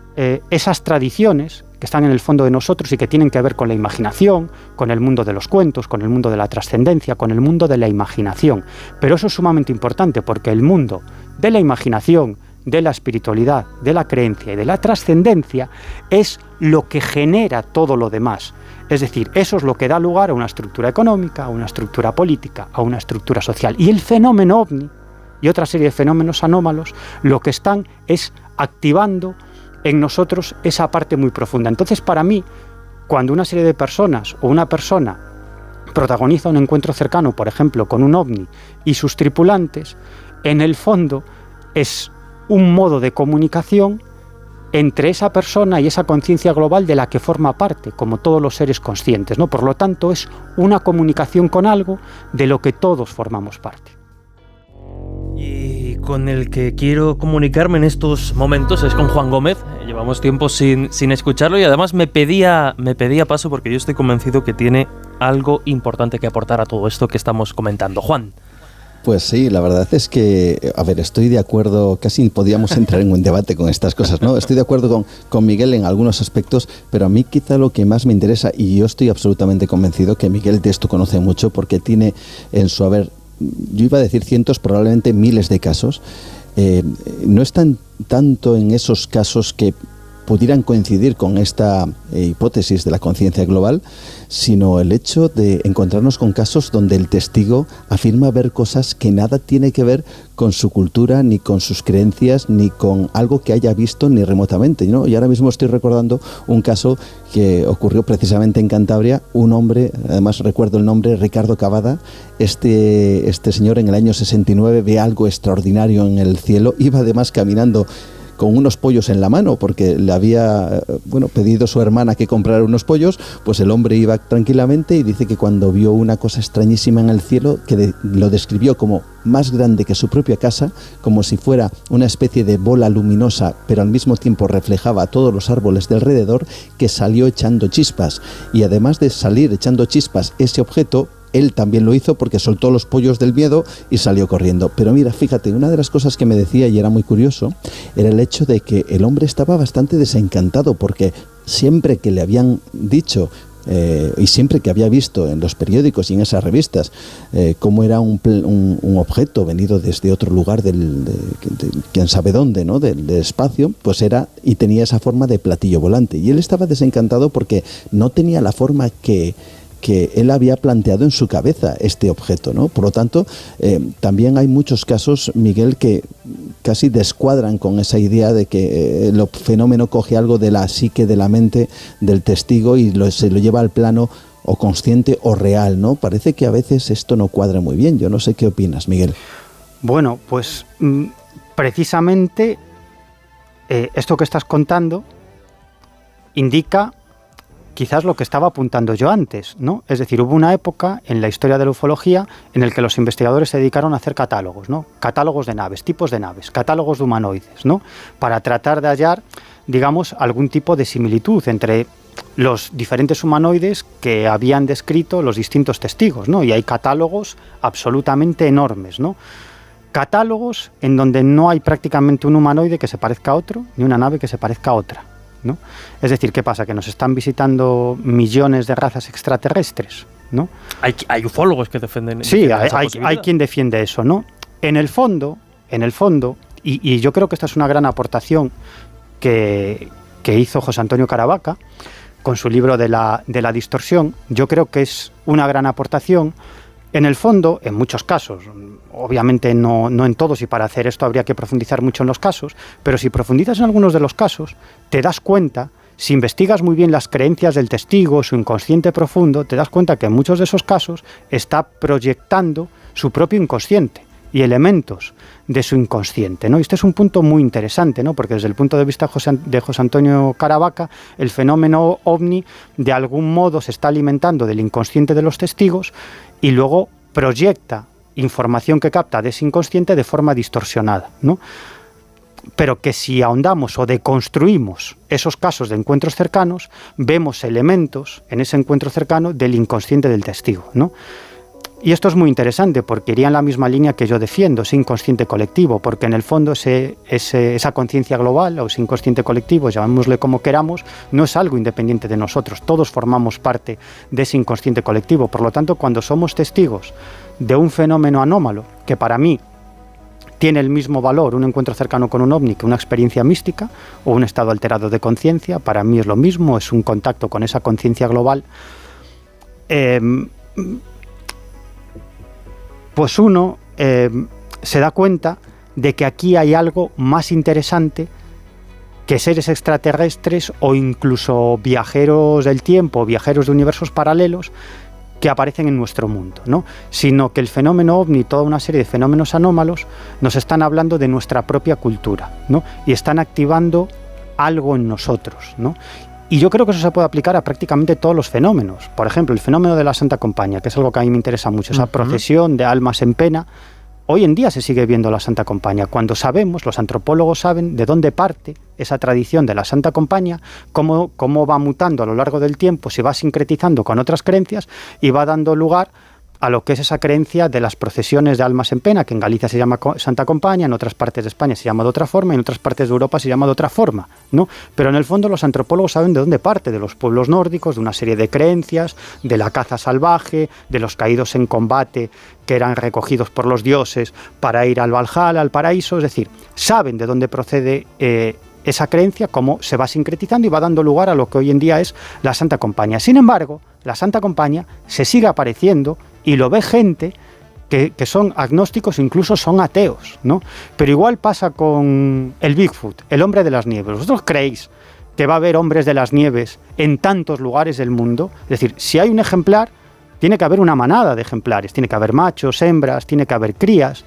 esas tradiciones que están en el fondo de nosotros y que tienen que ver con la imaginación, con el mundo de los cuentos, con el mundo de la trascendencia, con el mundo de la imaginación. Pero eso es sumamente importante porque el mundo de la imaginación, de la espiritualidad, de la creencia y de la trascendencia es lo que genera todo lo demás. Es decir, eso es lo que da lugar a una estructura económica, a una estructura política, a una estructura social. Y el fenómeno ovni y otra serie de fenómenos anómalos lo que están es activando en nosotros esa parte muy profunda. Entonces, para mí, cuando una serie de personas o una persona protagoniza un encuentro cercano, por ejemplo, con un ovni y sus tripulantes, en el fondo es un modo de comunicación entre esa persona y esa conciencia global de la que forma parte, como todos los seres conscientes, ¿no? Por lo tanto, es una comunicación con algo de lo que todos formamos parte. Y con el que quiero comunicarme en estos momentos es con Juan Gómez. Llevamos tiempo sin escucharlo y además me pedía paso porque yo estoy convencido que tiene algo importante que aportar a todo esto que estamos comentando. Juan. Pues sí, la verdad es que, a ver, estoy de acuerdo, casi podíamos entrar en un debate con estas cosas, ¿no? Estoy de acuerdo con Miguel en algunos aspectos, pero a mí quizá lo que más me interesa, y yo estoy absolutamente convencido que Miguel de esto conoce mucho porque tiene en su haber, yo iba a decir cientos, probablemente miles de casos, no están tanto en esos casos que pudieran coincidir con esta hipótesis de la conciencia global, sino el hecho de encontrarnos con casos donde el testigo afirma ver cosas que nada tiene que ver con su cultura, ni con sus creencias, ni con algo que haya visto ni remotamente, ¿no? Y ahora mismo estoy recordando un caso que ocurrió precisamente en Cantabria, un hombre, además recuerdo el nombre, Ricardo Cavada, este señor en el año 69 ve algo extraordinario en el cielo, iba además caminando con unos pollos en la mano, porque le había pedido su hermana que comprara unos pollos, pues el hombre iba tranquilamente y dice que cuando vio una cosa extrañísima en el cielo, que lo describió como más grande que su propia casa, como si fuera una especie de bola luminosa, pero al mismo tiempo reflejaba a todos los árboles de alrededor, que salió echando chispas. Y además de salir echando chispas, ese objeto, él también lo hizo porque soltó los pollos del miedo y salió corriendo. Pero mira, fíjate, una de las cosas que me decía y era muy curioso, era el hecho de que el hombre estaba bastante desencantado porque siempre que le habían dicho y siempre que había visto en los periódicos y en esas revistas cómo era un objeto venido desde otro lugar de quién sabe dónde, ¿no? del espacio, pues era y tenía esa forma de platillo volante. Y él estaba desencantado porque no tenía la forma que él había planteado en su cabeza este objeto, ¿no? Por lo tanto, también hay muchos casos, Miguel, que casi descuadran con esa idea de que el fenómeno coge algo de la psique, de la mente del testigo y se lo lleva al plano o consciente o real, ¿no? Parece que a veces esto no cuadra muy bien. Yo no sé qué opinas, Miguel. Bueno, pues precisamente esto que estás contando indica quizás lo que estaba apuntando yo antes, ¿no? Es decir, hubo una época en la historia de la ufología en el que los investigadores se dedicaron a hacer catálogos, ¿no? Catálogos de naves, tipos de naves, catálogos de humanoides, ¿no? Para tratar de hallar, digamos, algún tipo de similitud entre los diferentes humanoides que habían descrito los distintos testigos, ¿no? Y hay catálogos absolutamente enormes, ¿no? Catálogos en donde no hay prácticamente un humanoide que se parezca a otro, ni una nave que se parezca a otra, ¿no? Es decir, ¿qué pasa? Que nos están visitando millones de razas extraterrestres, ¿no? Hay ufólogos que defienden sí, esa hay quien defiende eso, ¿no? En el fondo, y yo creo que esta es una gran aportación que hizo José Antonio Caravaca con su libro de la distorsión, yo creo que es una gran aportación. En el fondo, en muchos casos, obviamente no en todos, y para hacer esto habría que profundizar mucho en los casos, pero si profundizas en algunos de los casos, te das cuenta, si investigas muy bien las creencias del testigo, su inconsciente profundo, te das cuenta que en muchos de esos casos está proyectando su propio inconsciente y elementos de su inconsciente, ¿no? Y este es un punto muy interesante, ¿no? Porque desde el punto de vista de José Antonio Caravaca, el fenómeno ovni de algún modo se está alimentando del inconsciente de los testigos y luego proyecta información que capta de ese inconsciente de forma distorsionada, ¿no? Pero que si ahondamos o deconstruimos esos casos de encuentros cercanos, vemos elementos en ese encuentro cercano del inconsciente del testigo, ¿no? Y esto es muy interesante porque iría en la misma línea que yo defiendo, ese inconsciente colectivo, porque en el fondo esa conciencia global o ese inconsciente colectivo, llamémosle como queramos, no es algo independiente de nosotros, todos formamos parte de ese inconsciente colectivo. Por lo tanto, cuando somos testigos de un fenómeno anómalo, que para mí tiene el mismo valor un encuentro cercano con un ovni que una experiencia mística o un estado alterado de conciencia, para mí es lo mismo, es un contacto con esa conciencia global, pues uno se da cuenta de que aquí hay algo más interesante que seres extraterrestres o incluso viajeros del tiempo, viajeros de universos paralelos que aparecen en nuestro mundo, ¿no? Sino que el fenómeno ovni y toda una serie de fenómenos anómalos nos están hablando de nuestra propia cultura, ¿no? Y están activando algo en nosotros, ¿no? Y yo creo que eso se puede aplicar a prácticamente todos los fenómenos. Por ejemplo, el fenómeno de la Santa Compañía, que es algo que a mí me interesa mucho, esa procesión de almas en pena. Hoy en día se sigue viendo la Santa Compañía. Cuando sabemos, los antropólogos saben de dónde parte esa tradición de la Santa Compañía, cómo va mutando a lo largo del tiempo, se va sincretizando con otras creencias y va dando lugar a lo que es esa creencia de las procesiones de almas en pena, que en Galicia se llama Santa Compañía, en otras partes de España se llama de otra forma, y en otras partes de Europa se llama de otra forma, ¿no? Pero en el fondo los antropólogos saben de dónde parte, de los pueblos nórdicos, de una serie de creencias, de la caza salvaje, de los caídos en combate que eran recogidos por los dioses para ir al Valhalla, al paraíso, es decir, saben de dónde procede esa creencia, cómo se va sincretizando y va dando lugar a lo que hoy en día es la Santa Compañía. Sin embargo, la Santa Compañía se sigue apareciendo y lo ve gente que son agnósticos, incluso son ateos, ¿no? Pero igual pasa con el Bigfoot, el hombre de las nieves. ¿Vosotros creéis que va a haber hombres de las nieves en tantos lugares del mundo? Es decir, si hay un ejemplar, tiene que haber una manada de ejemplares, tiene que haber machos, hembras, tiene que haber crías.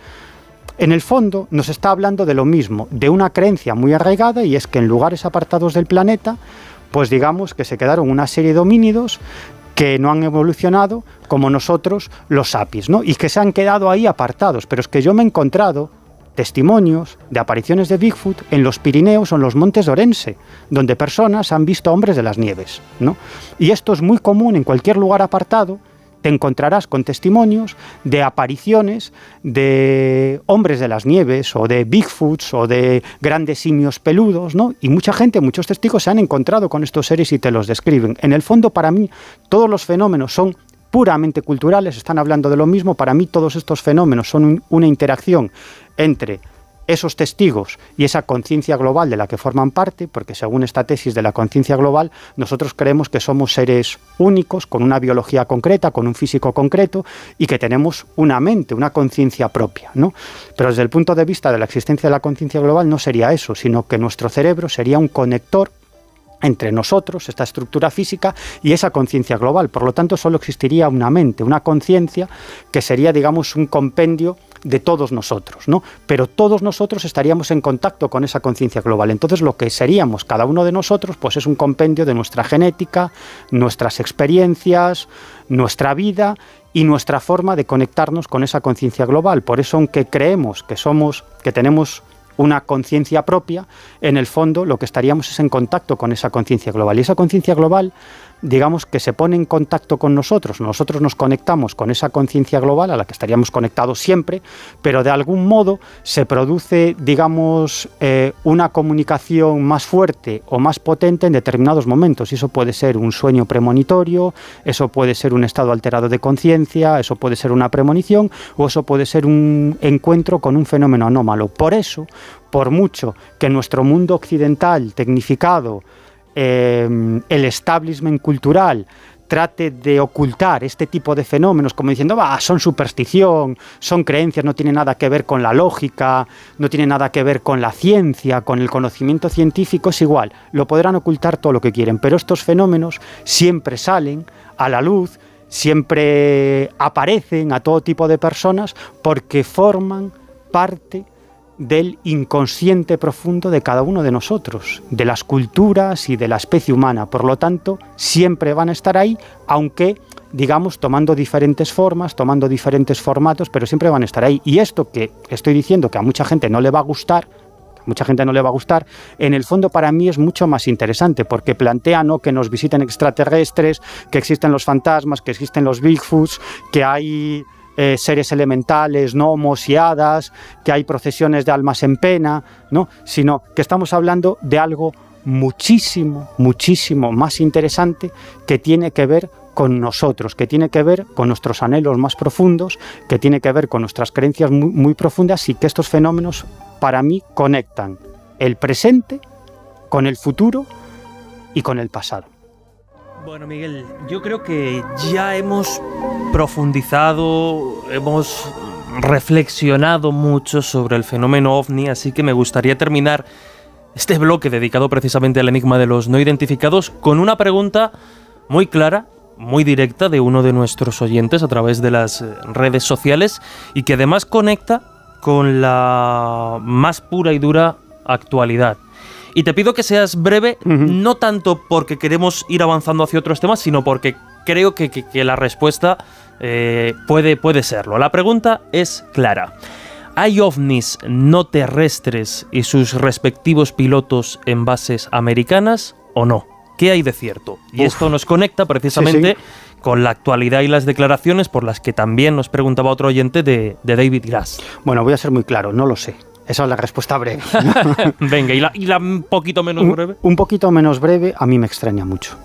En el fondo nos está hablando de lo mismo, de una creencia muy arraigada, y es que en lugares apartados del planeta, pues digamos que se quedaron una serie de homínidos que no han evolucionado como nosotros los sapiens, ¿no? Y que se han quedado ahí apartados. Pero es que yo me he encontrado testimonios de apariciones de Bigfoot en los Pirineos o en los montes de Orense, donde personas han visto hombres de las nieves, ¿no? Y esto es muy común en cualquier lugar apartado. Te encontrarás con testimonios de apariciones de hombres de las nieves o de Bigfoots o de grandes simios peludos, ¿no? Y mucha gente, muchos testigos se han encontrado con estos seres y te los describen. En el fondo, para mí, todos los fenómenos son puramente culturales, están hablando de lo mismo. Para mí todos estos fenómenos son una interacción entre esos testigos y esa conciencia global de la que forman parte, porque según esta tesis de la conciencia global, nosotros creemos que somos seres únicos, con una biología concreta, con un físico concreto, y que tenemos una mente, una conciencia propia, ¿no? Pero desde el punto de vista de la existencia de la conciencia global no sería eso, sino que nuestro cerebro sería un conector entre nosotros, esta estructura física, y esa conciencia global. Por lo tanto, solo existiría una mente, una conciencia que sería, digamos, un compendio de todos nosotros, ¿no? Pero todos nosotros estaríamos en contacto con esa conciencia global. Entonces, lo que seríamos cada uno de nosotros, pues es un compendio de nuestra genética, nuestras experiencias, nuestra vida y nuestra forma de conectarnos con esa conciencia global. Por eso, aunque creemos que tenemos una conciencia propia, en el fondo lo que estaríamos es en contacto con esa conciencia global. Y esa conciencia global digamos, que se pone en contacto con nosotros. Nosotros nos conectamos con esa conciencia global a la que estaríamos conectados siempre, pero de algún modo se produce, digamos, una comunicación más fuerte o más potente en determinados momentos. Y eso puede ser un sueño premonitorio, eso puede ser un estado alterado de conciencia, eso puede ser una premonición o eso puede ser un encuentro con un fenómeno anómalo. Por eso, por mucho que nuestro mundo occidental, tecnificado, el establishment cultural trate de ocultar este tipo de fenómenos como diciendo, son superstición, son creencias, no tiene nada que ver con la lógica, no tiene nada que ver con la ciencia, con el conocimiento científico, es igual, lo podrán ocultar todo lo que quieren, pero estos fenómenos siempre salen a la luz, siempre aparecen a todo tipo de personas porque forman parte del inconsciente profundo de cada uno de nosotros, de las culturas y de la especie humana. Por lo tanto, siempre van a estar ahí, aunque, digamos, tomando diferentes formas, tomando diferentes formatos, pero siempre van a estar ahí. Y esto que estoy diciendo que a mucha gente no le va a gustar, en el fondo para mí es mucho más interesante, porque plantea no que nos visiten extraterrestres, que existen los fantasmas, que existen los Bigfoots, que hay seres elementales, gnomos y hadas, que hay procesiones de almas en pena, ¿no? Sino que estamos hablando de algo muchísimo, muchísimo más interesante que tiene que ver con nosotros, que tiene que ver con nuestros anhelos más profundos, que tiene que ver con nuestras creencias muy, muy profundas y que estos fenómenos para mí conectan el presente con el futuro y con el pasado. Bueno, Miguel, yo creo que ya hemos profundizado, hemos reflexionado mucho sobre el fenómeno OVNI, así que me gustaría terminar este bloque dedicado precisamente al enigma de los no identificados con una pregunta muy clara, muy directa de uno de nuestros oyentes a través de las redes sociales y que además conecta con la más pura y dura actualidad. Y te pido que seas breve, no tanto porque queremos ir avanzando hacia otros temas, sino porque creo que la respuesta puede serlo. La pregunta es clara. ¿Hay ovnis no terrestres y sus respectivos pilotos en bases americanas o no? ¿Qué hay de cierto? Y esto nos conecta precisamente con la actualidad y las declaraciones por las que también nos preguntaba otro oyente de David Grass. Bueno, voy a ser muy claro, no lo sé. Esa es la respuesta breve. Venga, ¿y la un poquito menos breve? Un poquito menos breve a mí me extraña mucho.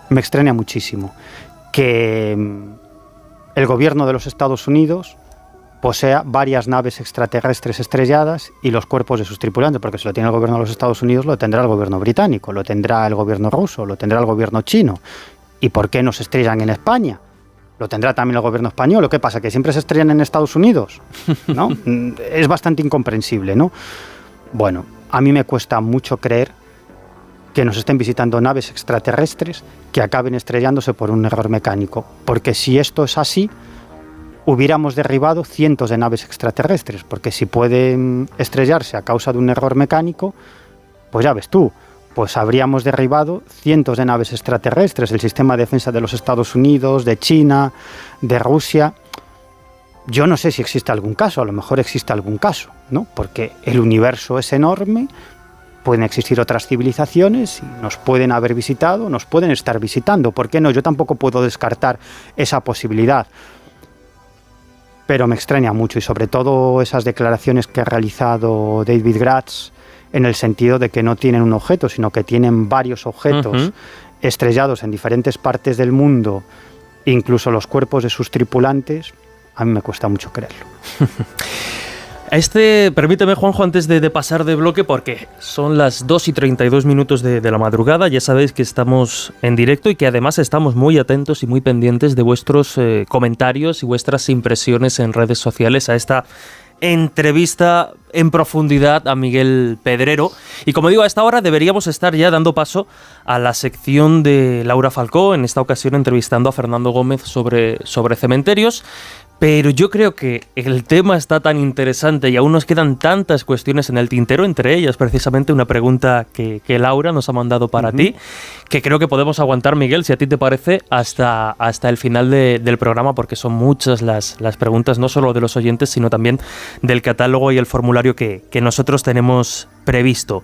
Me extraña muchísimo que el gobierno de los Estados Unidos posea varias naves extraterrestres estrelladas y los cuerpos de sus tripulantes, porque si lo tiene el gobierno de los Estados Unidos, lo tendrá el gobierno británico, lo tendrá el gobierno ruso, lo tendrá el gobierno chino. ¿Y por qué no se estrellan en España? Lo tendrá también el gobierno español. ¿O qué pasa? ¿Que siempre se estrellan en Estados Unidos? ¿No? Es bastante incomprensible, ¿no? Bueno, a mí me cuesta mucho creer que nos estén visitando naves extraterrestres que acaben estrellándose por un error mecánico. Porque si esto es así, hubiéramos derribado cientos de naves extraterrestres. Porque si pueden estrellarse a causa de un error mecánico, pues ya ves tú, pues habríamos derribado cientos de naves extraterrestres, el sistema de defensa de los Estados Unidos, de China, de Rusia. Yo no sé si existe algún caso, a lo mejor existe algún caso, ¿no? Porque el universo es enorme, pueden existir otras civilizaciones, y nos pueden haber visitado, nos pueden estar visitando. ¿Por qué no? Yo tampoco puedo descartar esa posibilidad. Pero me extraña mucho, y sobre todo esas declaraciones que ha realizado David Grass, en el sentido de que no tienen un objeto, sino que tienen varios objetos estrellados en diferentes partes del mundo, incluso los cuerpos de sus tripulantes. A mí me cuesta mucho creerlo. Permíteme, Juanjo, antes de pasar de bloque, porque son las 2:32 de la madrugada, ya sabéis que estamos en directo y que además estamos muy atentos y muy pendientes de vuestros comentarios y vuestras impresiones en redes sociales a esta entrevista en profundidad a Miguel Pedrero. Y como digo, a esta hora deberíamos estar ya dando paso a la sección de Laura Falcó, en esta ocasión entrevistando a Fernando Gómez sobre cementerios. Pero yo creo que el tema está tan interesante y aún nos quedan tantas cuestiones en el tintero, entre ellas precisamente una pregunta que Laura nos ha mandado para ti, que creo que podemos aguantar, Miguel, si a ti te parece, hasta el final del programa, porque son muchas las preguntas, no solo de los oyentes, sino también del catálogo y el formulario que nosotros tenemos previsto.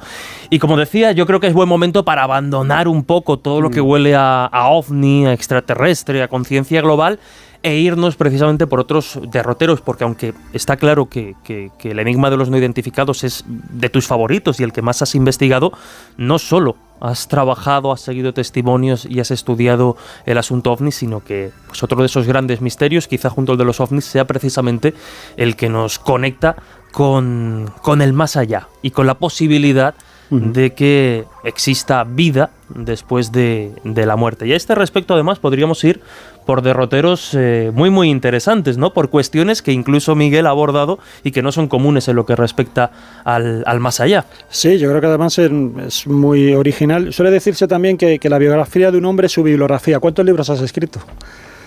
Y como decía, yo creo que es buen momento para abandonar un poco todo lo que huele a ovni, a extraterrestre, a conciencia global, e irnos precisamente por otros derroteros, porque aunque está claro que el enigma de los no identificados es de tus favoritos y el que más has investigado, no solo has trabajado, has seguido testimonios y has estudiado el asunto ovni, sino que pues, otro de esos grandes misterios, quizá junto al de los ovnis, sea precisamente el que nos conecta con el más allá y con la posibilidad de que exista vida después de la muerte. Y a este respecto, además, podríamos ir por derroteros muy, muy interesantes, ¿no? Por cuestiones que incluso Miguel ha abordado y que no son comunes en lo que respecta al más allá. Sí, yo creo que además es muy original. Suele decirse también que la biografía de un hombre es su bibliografía. ¿Cuántos libros has escrito?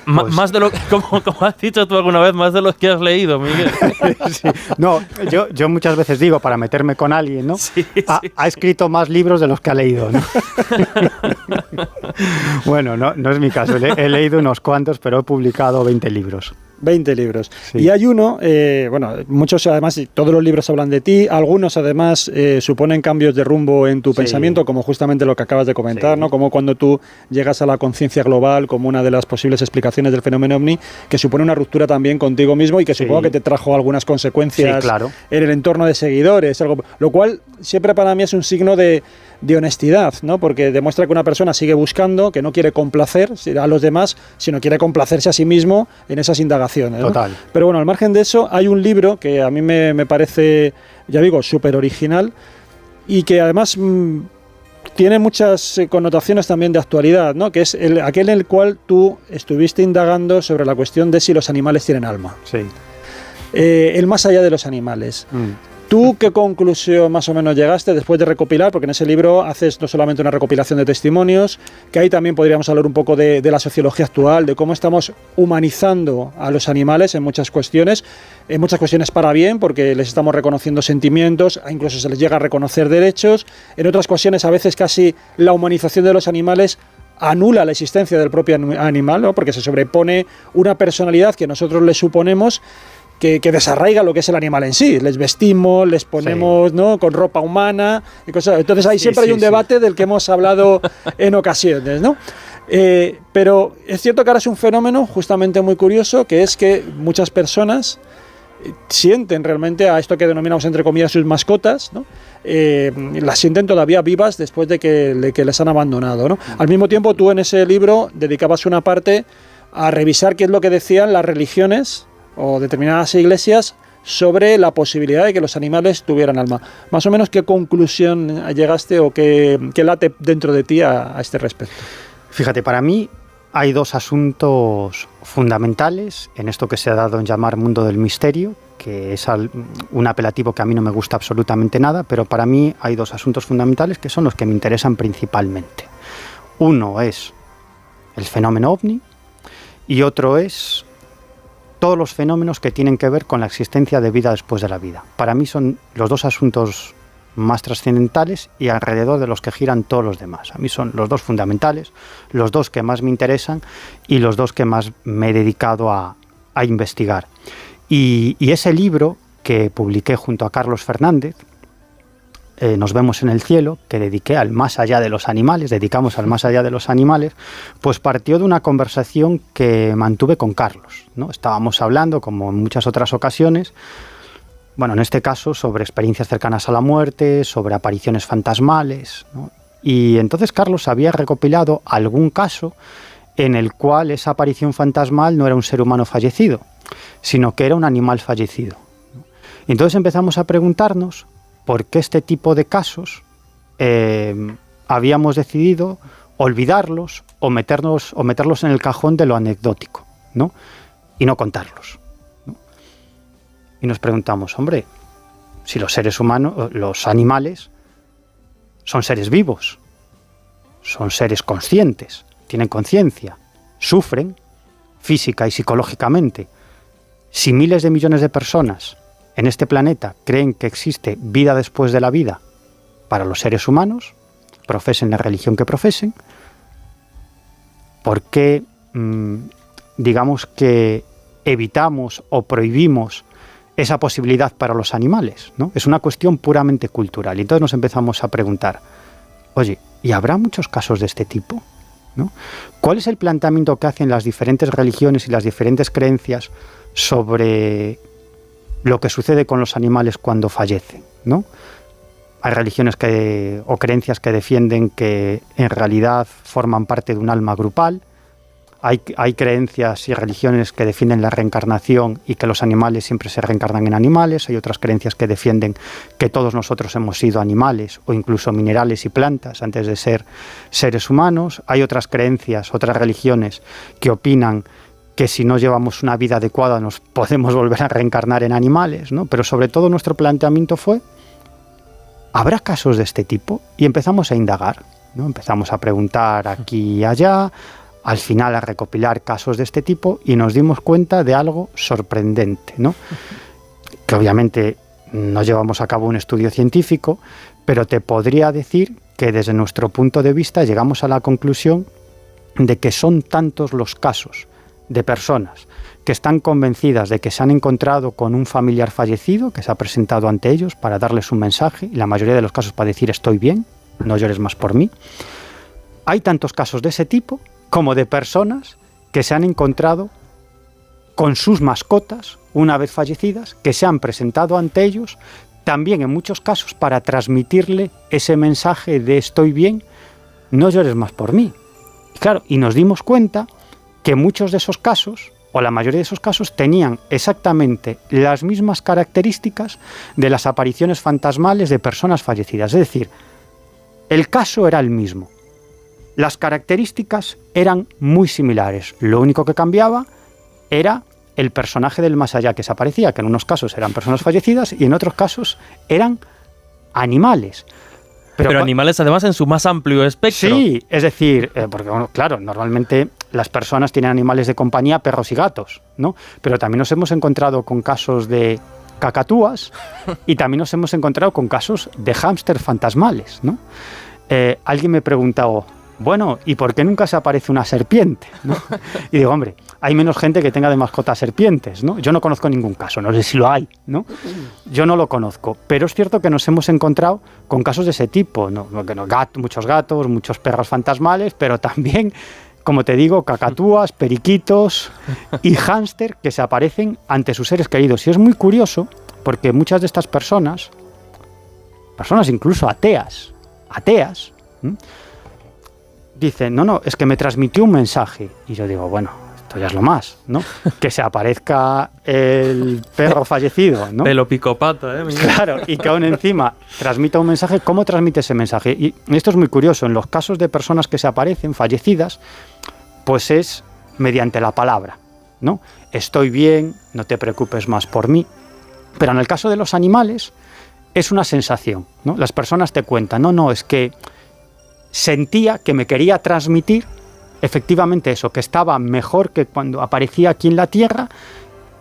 Pues más de lo que, como has dicho tú alguna vez, más de los que has leído, Miguel. Sí. No, yo muchas veces digo, para meterme con alguien, ¿no? Sí, ha escrito más libros de los que ha leído, ¿no? Bueno, no es mi caso. He leído unos cuantos, pero he publicado 20 libros. 20 libros. Sí. Y hay uno, muchos además, todos los libros hablan de ti, algunos además suponen cambios de rumbo en tu pensamiento, como justamente lo que acabas de comentar, ¿no? Como cuando tú llegas a la conciencia global como una de las posibles explicaciones del fenómeno ovni, que supone una ruptura también contigo mismo y que supongo que te trajo algunas consecuencias en el entorno de seguidores, lo cual siempre para mí es un signo de honestidad, ¿no? Porque demuestra que una persona sigue buscando, que no quiere complacer a los demás, sino quiere complacerse a sí mismo en esas indagaciones, ¿no? Total. Pero bueno, al margen de eso, hay un libro que a mí me parece, ya digo, súper original y que además tiene muchas connotaciones también de actualidad, ¿no? Que es aquel en el cual tú estuviste indagando sobre la cuestión de si los animales tienen alma. Sí. El más allá de los animales. ¿Tú qué conclusión más o menos llegaste después de recopilar? Porque en ese libro haces no solamente una recopilación de testimonios, que ahí también podríamos hablar un poco de la sociología actual, de cómo estamos humanizando a los animales en muchas cuestiones para bien, porque les estamos reconociendo sentimientos, incluso se les llega a reconocer derechos. En otras cuestiones, a veces casi la humanización de los animales anula la existencia del propio animal, ¿no? Porque se sobrepone una personalidad que nosotros le suponemos que desarraiga lo que es el animal en sí. Les vestimos, les ponemos, ¿no?, con ropa humana y cosas. Entonces ahí siempre hay un debate del que hemos hablado en ocasiones, ¿no? Pero es cierto que ahora es un fenómeno justamente muy curioso, que es que muchas personas sienten realmente a esto que denominamos entre comillas sus mascotas, ¿no? Las sienten todavía vivas después de que les han abandonado, ¿no? Al mismo tiempo, tú en ese libro dedicabas una parte a revisar qué es lo que decían las religiones o determinadas iglesias sobre la posibilidad de que los animales tuvieran alma. Más o menos, ¿qué conclusión llegaste o qué late dentro de ti a este respecto? Fíjate, para mí hay dos asuntos fundamentales en esto que se ha dado en llamar mundo del misterio, que es un apelativo que a mí no me gusta absolutamente nada, pero para mí hay dos asuntos fundamentales que son los que me interesan principalmente. Uno es el fenómeno ovni y otro es todos los fenómenos que tienen que ver con la existencia de vida después de la vida. Para mí son los dos asuntos más trascendentales y alrededor de los que giran todos los demás. A mí son los dos fundamentales, los dos que más me interesan y los dos que más me he dedicado a investigar. Y ese libro que publiqué junto a Carlos Fernández, Nos vemos en el cielo, que dediqué al más allá de los animales, dedicamos al más allá de los animales, pues partió de una conversación que mantuve con Carlos, ¿no? Estábamos hablando, como en muchas otras ocasiones, bueno, en este caso sobre experiencias cercanas a la muerte, sobre apariciones fantasmales, ¿no? Y entonces Carlos había recopilado algún caso en el cual esa aparición fantasmal no era un ser humano fallecido, sino que era un animal fallecido, ¿no? Y entonces empezamos a preguntarnos por qué este tipo de casos habíamos decidido olvidarlos o meterlos en el cajón de lo anecdótico, ¿no? Y no contarlos, ¿no? Y nos preguntamos, hombre, si los seres humanos, los animales, son seres vivos, son seres conscientes, tienen conciencia, sufren física y psicológicamente, Si miles de millones de personas en este planeta creen que existe vida después de la vida para los seres humanos, profesen la religión que profesen, ¿por qué, digamos que evitamos o prohibimos esa posibilidad para los animales, ¿no? Es una cuestión puramente cultural. Y entonces nos empezamos a preguntar, oye, ¿y habrá muchos casos de este tipo? ¿No? ¿Cuál es el planteamiento que hacen las diferentes religiones y las diferentes creencias sobre lo que sucede con los animales cuando fallecen, ¿no? Hay religiones o creencias que defienden que en realidad forman parte de un alma grupal. Hay creencias y religiones que defienden la reencarnación y que los animales siempre se reencarnan en animales. Hay otras creencias que defienden que todos nosotros hemos sido animales o incluso minerales y plantas antes de ser seres humanos. Hay otras creencias, otras religiones que opinan que si no llevamos una vida adecuada nos podemos volver a reencarnar en animales, ¿no? Pero sobre todo nuestro planteamiento fue, ¿habrá casos de este tipo? Y empezamos a indagar, ¿no? Empezamos a preguntar aquí y allá, al final a recopilar casos de este tipo y nos dimos cuenta de algo sorprendente, ¿no? Que obviamente no llevamos a cabo un estudio científico, pero te podría decir que desde nuestro punto de vista llegamos a la conclusión de que son tantos los casos de personas que están convencidas de que se han encontrado con un familiar fallecido que se ha presentado ante ellos para darles un mensaje, y la mayoría de los casos para decir estoy bien, no llores más por mí. Hay tantos casos de ese tipo como de personas que se han encontrado con sus mascotas una vez fallecidas, que se han presentado ante ellos, también en muchos casos para transmitirle ese mensaje de estoy bien, no llores más por mí. Y claro, y nos dimos cuenta que muchos de esos casos, o la mayoría de esos casos, tenían exactamente las mismas características de las apariciones fantasmales de personas fallecidas. Es decir, el caso era el mismo. Las características eran muy similares. Lo único que cambiaba era el personaje del más allá que se aparecía, que en unos casos eran personas fallecidas y en otros casos eran animales. Pero animales además en su más amplio espectro. Sí, es decir, porque bueno, claro, normalmente las personas tienen animales de compañía, perros y gatos, ¿no? Pero también nos hemos encontrado con casos de cacatúas y también nos hemos encontrado con casos de hámster fantasmales, ¿no? Alguien me preguntó, bueno, ¿y por qué nunca se aparece una serpiente, ¿no? Y digo, hombre, hay menos gente que tenga de mascota serpientes, ¿no? Yo no conozco ningún caso, no sé si lo hay, ¿no? Yo no lo conozco, pero es cierto que nos hemos encontrado con casos de ese tipo, ¿no? Muchos gatos, muchos perros fantasmales, pero también, como te digo, cacatúas, periquitos y hámster que se aparecen ante sus seres queridos. Y es muy curioso porque muchas de estas personas incluso ateas, dicen, no, es que me transmitió un mensaje. Y yo digo, bueno, esto ya es lo más, ¿no? Que se aparezca el perro fallecido, ¿no? Pelo picopata, Claro, y que aún encima transmita un mensaje. ¿Cómo transmite ese mensaje? Y esto es muy curioso. En los casos de personas que se aparecen fallecidas, pues es mediante la palabra, ¿no? Estoy bien, no te preocupes más por mí. Pero en el caso de los animales, es una sensación, ¿no? Las personas te cuentan, no, es que sentía que me quería transmitir efectivamente eso, que estaba mejor que cuando aparecía aquí en la Tierra,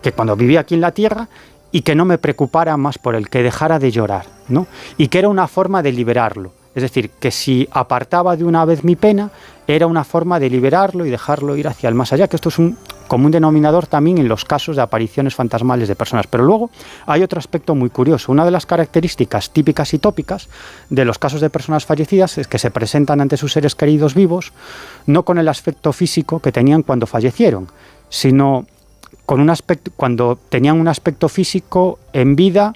que cuando vivía aquí en la Tierra, y que no me preocupara más por él, que dejara de llorar, ¿no? Y que era una forma de liberarlo. Es decir, que si apartaba de una vez mi pena, era una forma de liberarlo y dejarlo ir hacia el más allá, que esto es un común denominador también en los casos de apariciones fantasmales de personas. Pero luego hay otro aspecto muy curioso. Una de las características típicas y tópicas de los casos de personas fallecidas es que se presentan ante sus seres queridos vivos, no con el aspecto físico que tenían cuando fallecieron, sino con un aspecto, cuando tenían un aspecto físico en vida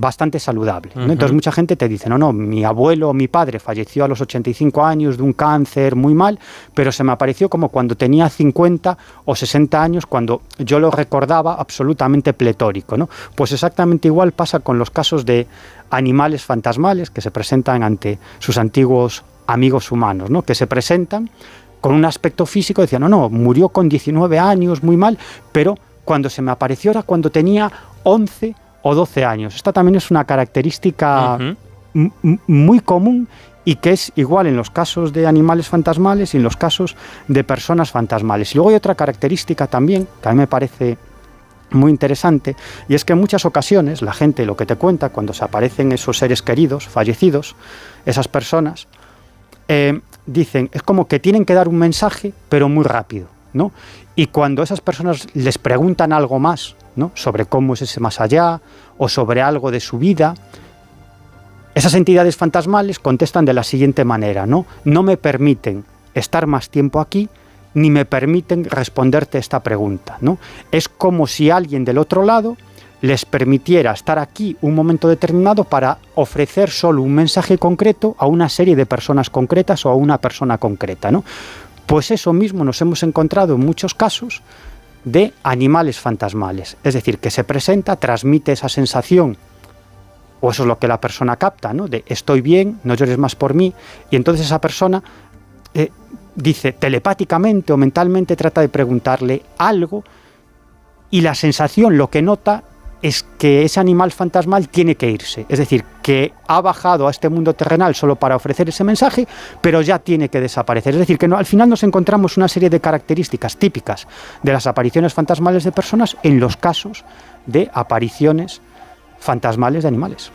bastante saludable, ¿no? Entonces mucha gente te dice, no, mi abuelo o mi padre falleció a los 85 años de un cáncer muy mal, pero se me apareció como cuando tenía 50 o 60 años, cuando yo lo recordaba absolutamente pletórico, ¿no? Pues exactamente igual pasa con los casos de animales fantasmales que se presentan ante sus antiguos amigos humanos, ¿no? Que se presentan con un aspecto físico, decían, no, murió con 19 años, muy mal, pero cuando se me apareció era cuando tenía 11 o 12 años. Esta también es una característica muy común y que es igual en los casos de animales fantasmales y en los casos de personas fantasmales. Y luego hay otra característica también que a mí me parece muy interesante, y es que en muchas ocasiones la gente lo que te cuenta cuando se aparecen esos seres queridos, fallecidos, esas personas, dicen, es como que tienen que dar un mensaje, pero muy rápido, ¿no? Y cuando esas personas les preguntan algo más, ¿no?, sobre cómo es ese más allá, o sobre algo de su vida, esas entidades fantasmales contestan de la siguiente manera, ¿no? No me permiten estar más tiempo aquí, ni me permiten responderte esta pregunta, ¿no? Es como si alguien del otro lado les permitiera estar aquí un momento determinado para ofrecer solo un mensaje concreto a una serie de personas concretas o a una persona concreta, ¿no? Pues eso mismo nos hemos encontrado en muchos casos de animales fantasmales, es decir, que se presenta, transmite esa sensación, o eso es lo que la persona capta, ¿no?, de estoy bien, no llores más por mí, y entonces esa persona dice telepáticamente o mentalmente, trata de preguntarle algo, y la sensación, lo que nota, es que ese animal fantasmal tiene que irse, es decir, que ha bajado a este mundo terrenal solo para ofrecer ese mensaje, pero ya tiene que desaparecer. Es decir, que al final nos encontramos una serie de características típicas de las apariciones fantasmales de personas en los casos de apariciones fantasmales de animales.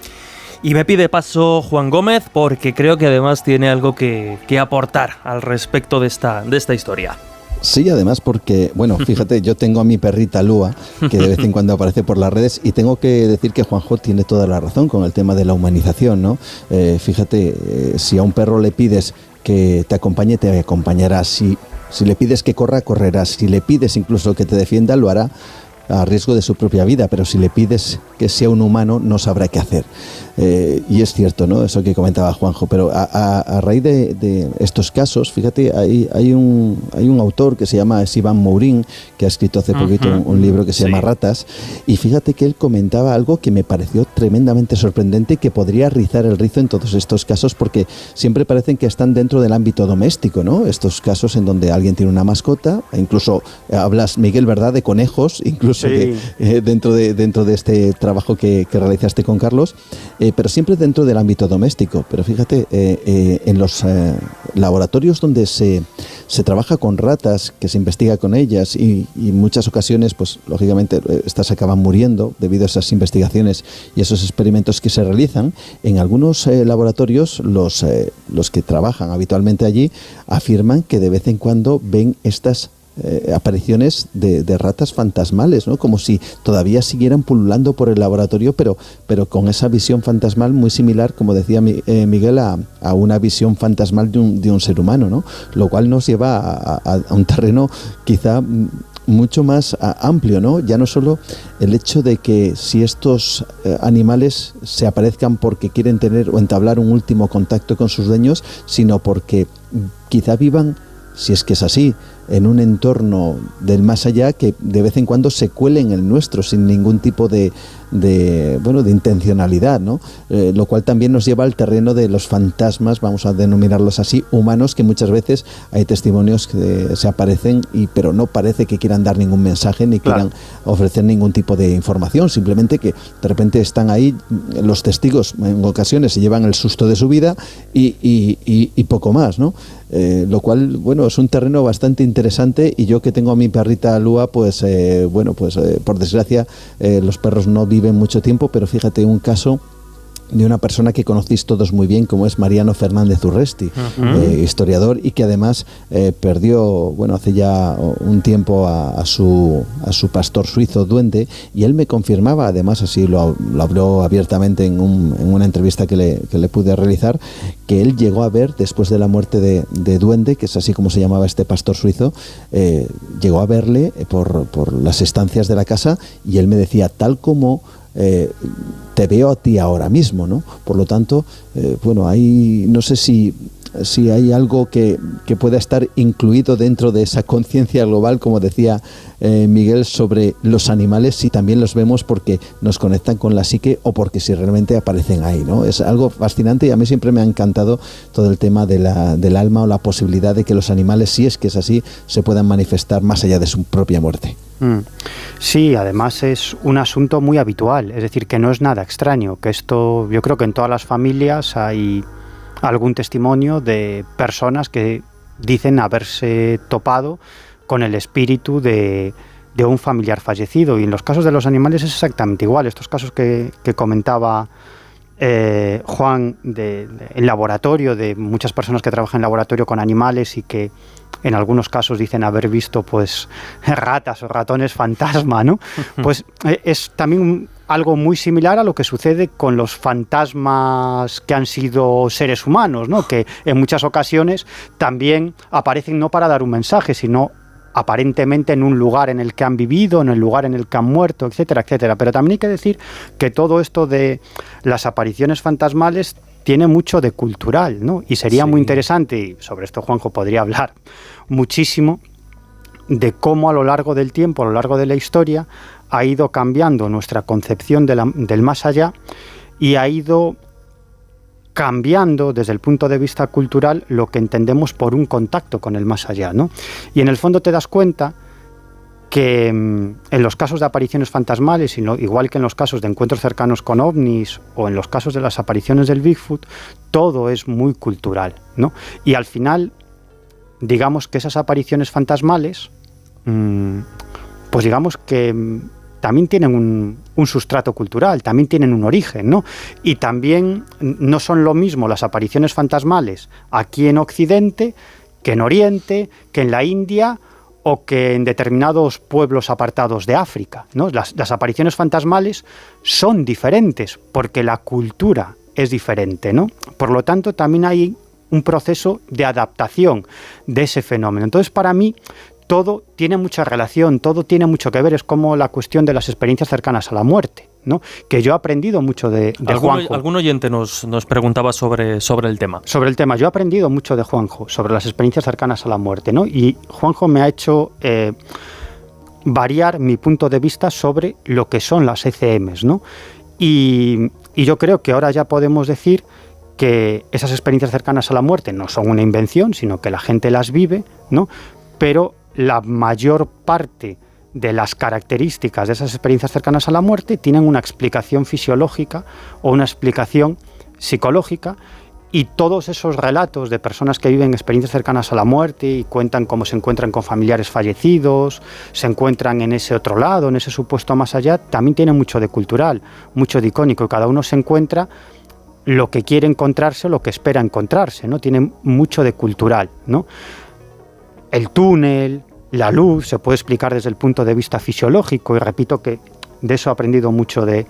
Y me pide paso Juan Gómez, porque creo que además tiene algo que aportar al respecto de esta historia. Sí, además porque, bueno, fíjate, yo tengo a mi perrita Lua, que de vez en cuando aparece por las redes, y tengo que decir que Juanjo tiene toda la razón con el tema de la humanización, ¿no? Fíjate, si a un perro le pides que te acompañe, te acompañará. Si le pides que corra, correrá. Si le pides incluso que te defienda, lo hará a riesgo de su propia vida, pero si le pides que sea un humano, no sabrá qué hacer. Y es cierto, ¿no?, eso que comentaba Juanjo, pero a raíz de estos casos, fíjate, hay un autor que se llama Sivan Mourin, que ha escrito hace poquito un libro que se llama Ratas, y fíjate que él comentaba algo que me pareció tremendamente sorprendente y que podría rizar el rizo en todos estos casos, porque siempre parecen que están dentro del ámbito doméstico, ¿no? Estos casos en donde alguien tiene una mascota, incluso hablas, Miguel, ¿verdad?, de conejos, incluso sí, que, dentro de este trabajo que realizaste con Carlos, pero siempre dentro del ámbito doméstico. Pero fíjate, en los laboratorios donde se trabaja con ratas, que se investiga con ellas, y en muchas ocasiones, pues lógicamente, estas acaban muriendo debido a esas investigaciones y esos experimentos que se realizan, en algunos laboratorios los que trabajan habitualmente allí afirman que de vez en cuando ven estas apariciones de ratas fantasmales, ¿no?, como si todavía siguieran pululando por el laboratorio, pero con esa visión fantasmal muy similar, como decía Miguel, a una visión fantasmal de un ser humano, ¿no?, lo cual nos lleva a un terreno quizá mucho más amplio, ¿no? Ya no solo el hecho de que si estos animales se aparezcan porque quieren tener o entablar un último contacto con sus dueños, sino porque quizá vivan, si es que es así, en un entorno del más allá que de vez en cuando se cuele en el nuestro sin ningún tipo de intencionalidad, ¿no? Lo cual también nos lleva al terreno de los fantasmas, vamos a denominarlos así, humanos, que muchas veces hay testimonios que se aparecen pero no parece que quieran dar ningún mensaje ni quieran ofrecer ningún tipo de información, simplemente que de repente están ahí, los testigos en ocasiones se llevan el susto de su vida y poco más, ¿no? Lo cual, bueno, es un terreno bastante interesante, y yo que tengo a mi perrita Lua, pues por desgracia los perros no viven mucho tiempo, pero fíjate, un caso de una persona que conocéis todos muy bien, como es Mariano Fernández Urresti, historiador, y que además perdió, hace ya un tiempo a su pastor suizo Duende, y él me confirmaba, además así lo habló abiertamente en una entrevista que le pude realizar, que él llegó a ver, después de la muerte de Duende, que es así como se llamaba este pastor suizo, llegó a verle por las estancias de la casa, y él me decía, tal como te veo a ti ahora mismo, ¿no? Por lo tanto, ahí no sé si hay algo que pueda estar incluido dentro de esa conciencia global, como decía Miguel, sobre los animales, si también los vemos porque nos conectan con la psique o porque si realmente aparecen ahí, ¿no? Es algo fascinante, y a mí siempre me ha encantado todo el tema del alma, o la posibilidad de que los animales, si es que es así, se puedan manifestar más allá de su propia muerte. Sí, además es un asunto muy habitual, es decir, que no es nada extraño, que esto, yo creo que en todas las familias hay algún testimonio de personas que dicen haberse topado con el espíritu de de un familiar fallecido. Y en los casos de los animales es exactamente igual. Estos casos que comentaba Juan, en laboratorio, de muchas personas que trabajan en laboratorio con animales y que en algunos casos dicen haber visto pues ratas o ratones fantasma, ¿no? Pues es también algo muy similar a lo que sucede con los fantasmas que han sido seres humanos, ¿no? Que en muchas ocasiones también aparecen no para dar un mensaje, sino aparentemente en un lugar en el que han vivido, en el lugar en el que han muerto, etcétera, etcétera. Pero también hay que decir que todo esto de las apariciones fantasmales tiene mucho de cultural, ¿no? Y sería muy interesante, y sobre esto Juanjo podría hablar muchísimo, de cómo a lo largo del tiempo, a lo largo de la historia, ha ido cambiando nuestra concepción del más allá y ha ido cambiando desde el punto de vista cultural lo que entendemos por un contacto con el más allá, ¿no? Y en el fondo te das cuenta que en los casos de apariciones fantasmales, igual que en los casos de encuentros cercanos con ovnis o en los casos de las apariciones del Bigfoot, todo es muy cultural, ¿no? Y al final, digamos que esas apariciones fantasmales, pues digamos que también tienen un sustrato cultural, también tienen un origen, ¿no? Y también no son lo mismo las apariciones fantasmales aquí en Occidente que en Oriente, que en la India o que en determinados pueblos apartados de África, ¿no? Las apariciones fantasmales son diferentes porque la cultura es diferente, ¿no? Por lo tanto, también hay un proceso de adaptación de ese fenómeno. Entonces, para mí, todo tiene mucha relación, todo tiene mucho que ver. Es como la cuestión de las experiencias cercanas a la muerte, ¿no? Que yo he aprendido mucho de Juanjo. Algún oyente nos preguntaba sobre el tema. Sobre el tema. Yo he aprendido mucho de Juanjo, sobre las experiencias cercanas a la muerte, ¿no? Y Juanjo me ha hecho variar mi punto de vista sobre lo que son las ECMs, ¿no? Y yo creo que ahora ya podemos decir que esas experiencias cercanas a la muerte no son una invención, sino que la gente las vive, ¿no? Pero la mayor parte de las características de esas experiencias cercanas a la muerte tienen una explicación fisiológica o una explicación psicológica, y todos esos relatos de personas que viven experiencias cercanas a la muerte y cuentan cómo se encuentran con familiares fallecidos, se encuentran en ese otro lado, en ese supuesto más allá, también tienen mucho de cultural, mucho de icónico, y cada uno se encuentra lo que quiere encontrarse o lo que espera encontrarse, ¿no? Tiene mucho de cultural, ¿no? El túnel, la luz, se puede explicar desde el punto de vista fisiológico, y repito que de eso he aprendido mucho de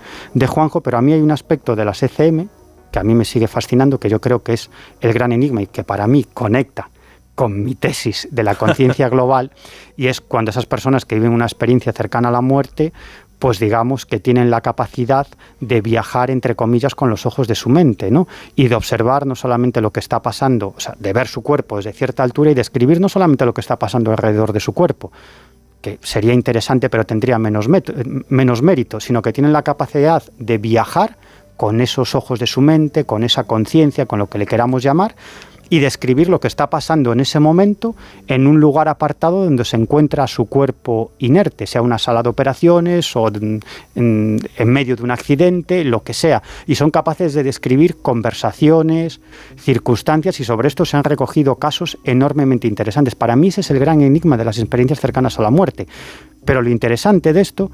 Juanjo, pero a mí hay un aspecto de las ECM que a mí me sigue fascinando, que yo creo que es el gran enigma y que para mí conecta con mi tesis de la conciencia global, y es cuando esas personas que viven una experiencia cercana a la muerte, pues digamos que tienen la capacidad de viajar, entre comillas, con los ojos de su mente, ¿no? Y de observar no solamente lo que está pasando, o sea, de ver su cuerpo desde cierta altura y de describir no solamente lo que está pasando alrededor de su cuerpo, que sería interesante pero tendría menos mérito, sino que tienen la capacidad de viajar con esos ojos de su mente, con esa conciencia, con lo que le queramos llamar, y describir lo que está pasando en ese momento en un lugar apartado donde se encuentra su cuerpo inerte, sea una sala de operaciones o en medio de un accidente, lo que sea. Y son capaces de describir conversaciones, circunstancias, y sobre esto se han recogido casos enormemente interesantes. Para mí ese es el gran enigma de las experiencias cercanas a la muerte. Pero lo interesante de esto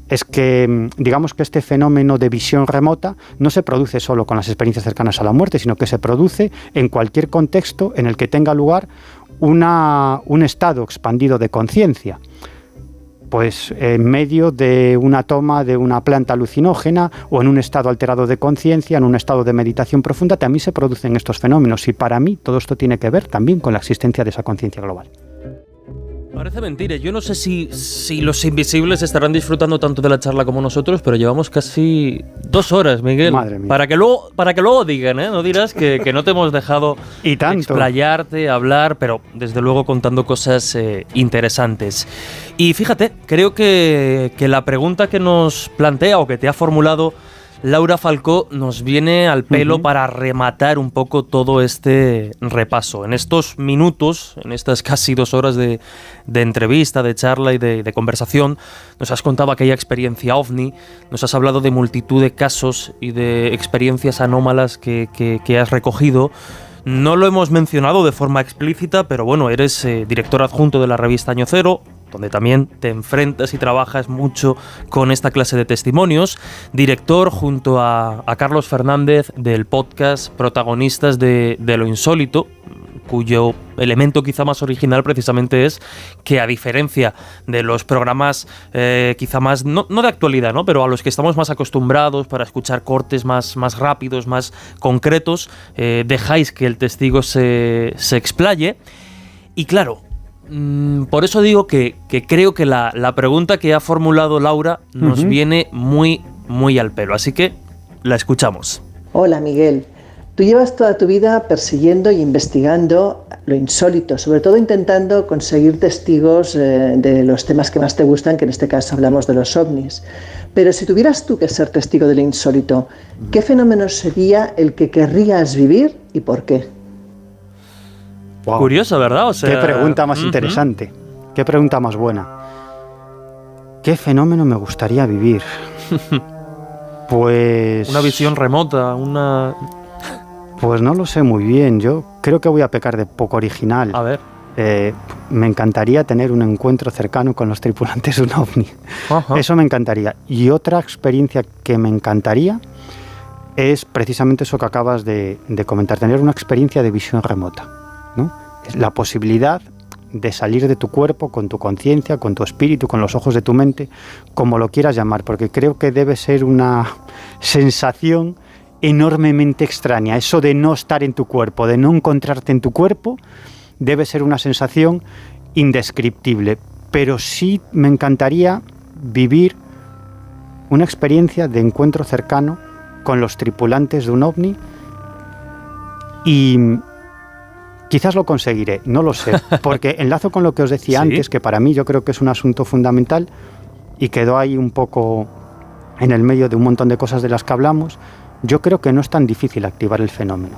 es que, digamos que este fenómeno de visión remota no se produce solo con las experiencias cercanas a la muerte, sino que se produce en cualquier contexto en el que tenga lugar un estado expandido de conciencia. Pues en medio de una toma de una planta alucinógena o en un estado alterado de conciencia, en un estado de meditación profunda, también se producen estos fenómenos. Y para mí todo esto tiene que ver también con la existencia de esa conciencia global. Parece mentira. Yo no sé si los invisibles estarán disfrutando tanto de la charla como nosotros, pero llevamos casi 2 horas, Miguel. Madre mía. Para que luego digan, ¿eh? No dirás que no te hemos dejado y tanto explayarte, hablar, pero desde luego contando cosas interesantes. Y fíjate, creo que la pregunta que nos plantea o que te ha formulado Laura Falcó nos viene al pelo para rematar un poco todo este repaso. En estos minutos, en estas casi 2 horas de entrevista, de charla y de conversación, nos has contado aquella experiencia OVNI, nos has hablado de multitud de casos y de experiencias anómalas que has recogido. No lo hemos mencionado de forma explícita, pero bueno, eres director adjunto de la revista Año Cero, donde también te enfrentas y trabajas mucho con esta clase de testimonios, director junto a Carlos Fernández del podcast Protagonistas de lo Insólito, cuyo elemento quizá más original precisamente es que, a diferencia de los programas quizá más, no de actualidad, ¿no?, pero a los que estamos más acostumbrados para escuchar cortes más rápidos, más concretos, dejáis que el testigo se explaye. Y claro, por eso digo que creo que la pregunta que ha formulado Laura nos viene muy, muy al pelo. Así que la escuchamos. Hola, Miguel. Tú llevas toda tu vida persiguiendo y investigando lo insólito, sobre todo intentando conseguir testigos de los temas que más te gustan, que en este caso hablamos de los ovnis. Pero si tuvieras tú que ser testigo de lo insólito, ¿qué fenómeno sería el que querrías vivir y por qué? Wow. Curioso, ¿verdad? O sea, qué pregunta más interesante, qué pregunta más buena. ¿Qué fenómeno me gustaría vivir? Pues... una visión remota, Pues no lo sé muy bien. Yo creo que voy a pecar de poco original. A ver. Me encantaría tener un encuentro cercano con los tripulantes de un ovni. Ajá. Eso me encantaría. Y otra experiencia que me encantaría es precisamente eso que acabas de comentar, tener una experiencia de visión remota, ¿no? La posibilidad de salir de tu cuerpo con tu conciencia, con tu espíritu, con los ojos de tu mente, como lo quieras llamar, porque creo que debe ser una sensación enormemente extraña. Eso de no estar en tu cuerpo, de no encontrarte en tu cuerpo, debe ser una sensación indescriptible. Pero sí me encantaría vivir una experiencia de encuentro cercano con los tripulantes de un ovni, y quizás lo conseguiré, no lo sé, porque enlazo con lo que os decía antes, que para mí yo creo que es un asunto fundamental y quedó ahí un poco en el medio de un montón de cosas de las que hablamos. Yo creo que no es tan difícil activar el fenómeno.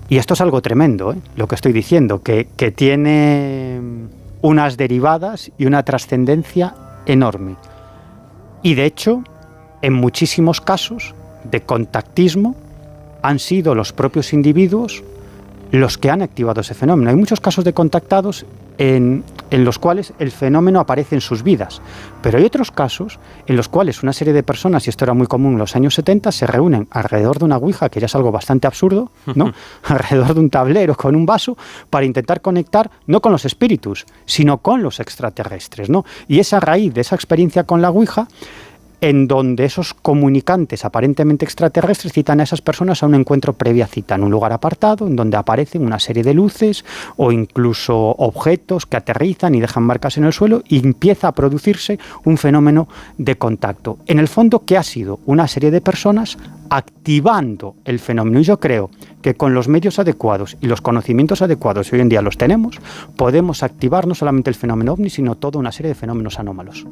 Y esto es algo tremendo, lo que estoy diciendo, que tiene unas derivadas y una trascendencia enorme. Y de hecho, en muchísimos casos de contactismo han sido los propios individuos los que han activado ese fenómeno. Hay muchos casos de contactados en los cuales el fenómeno aparece en sus vidas, pero hay otros casos en los cuales una serie de personas, y esto era muy común en los años 70, se reúnen alrededor de una ouija, que ya es algo bastante absurdo, ¿no? Alrededor de un tablero con un vaso, para intentar conectar no con los espíritus, sino con los extraterrestres, ¿no? Y es a raíz de esa experiencia con la ouija en donde esos comunicantes aparentemente extraterrestres citan a esas personas a un encuentro previa cita, en un lugar apartado, en donde aparecen una serie de luces o incluso objetos que aterrizan y dejan marcas en el suelo, y empieza a producirse un fenómeno de contacto. En el fondo, ¿qué ha sido? Una serie de personas activando el fenómeno. Y yo creo que con los medios adecuados y los conocimientos adecuados, y hoy en día los tenemos, podemos activar no solamente el fenómeno ovni, sino toda una serie de fenómenos anómalos.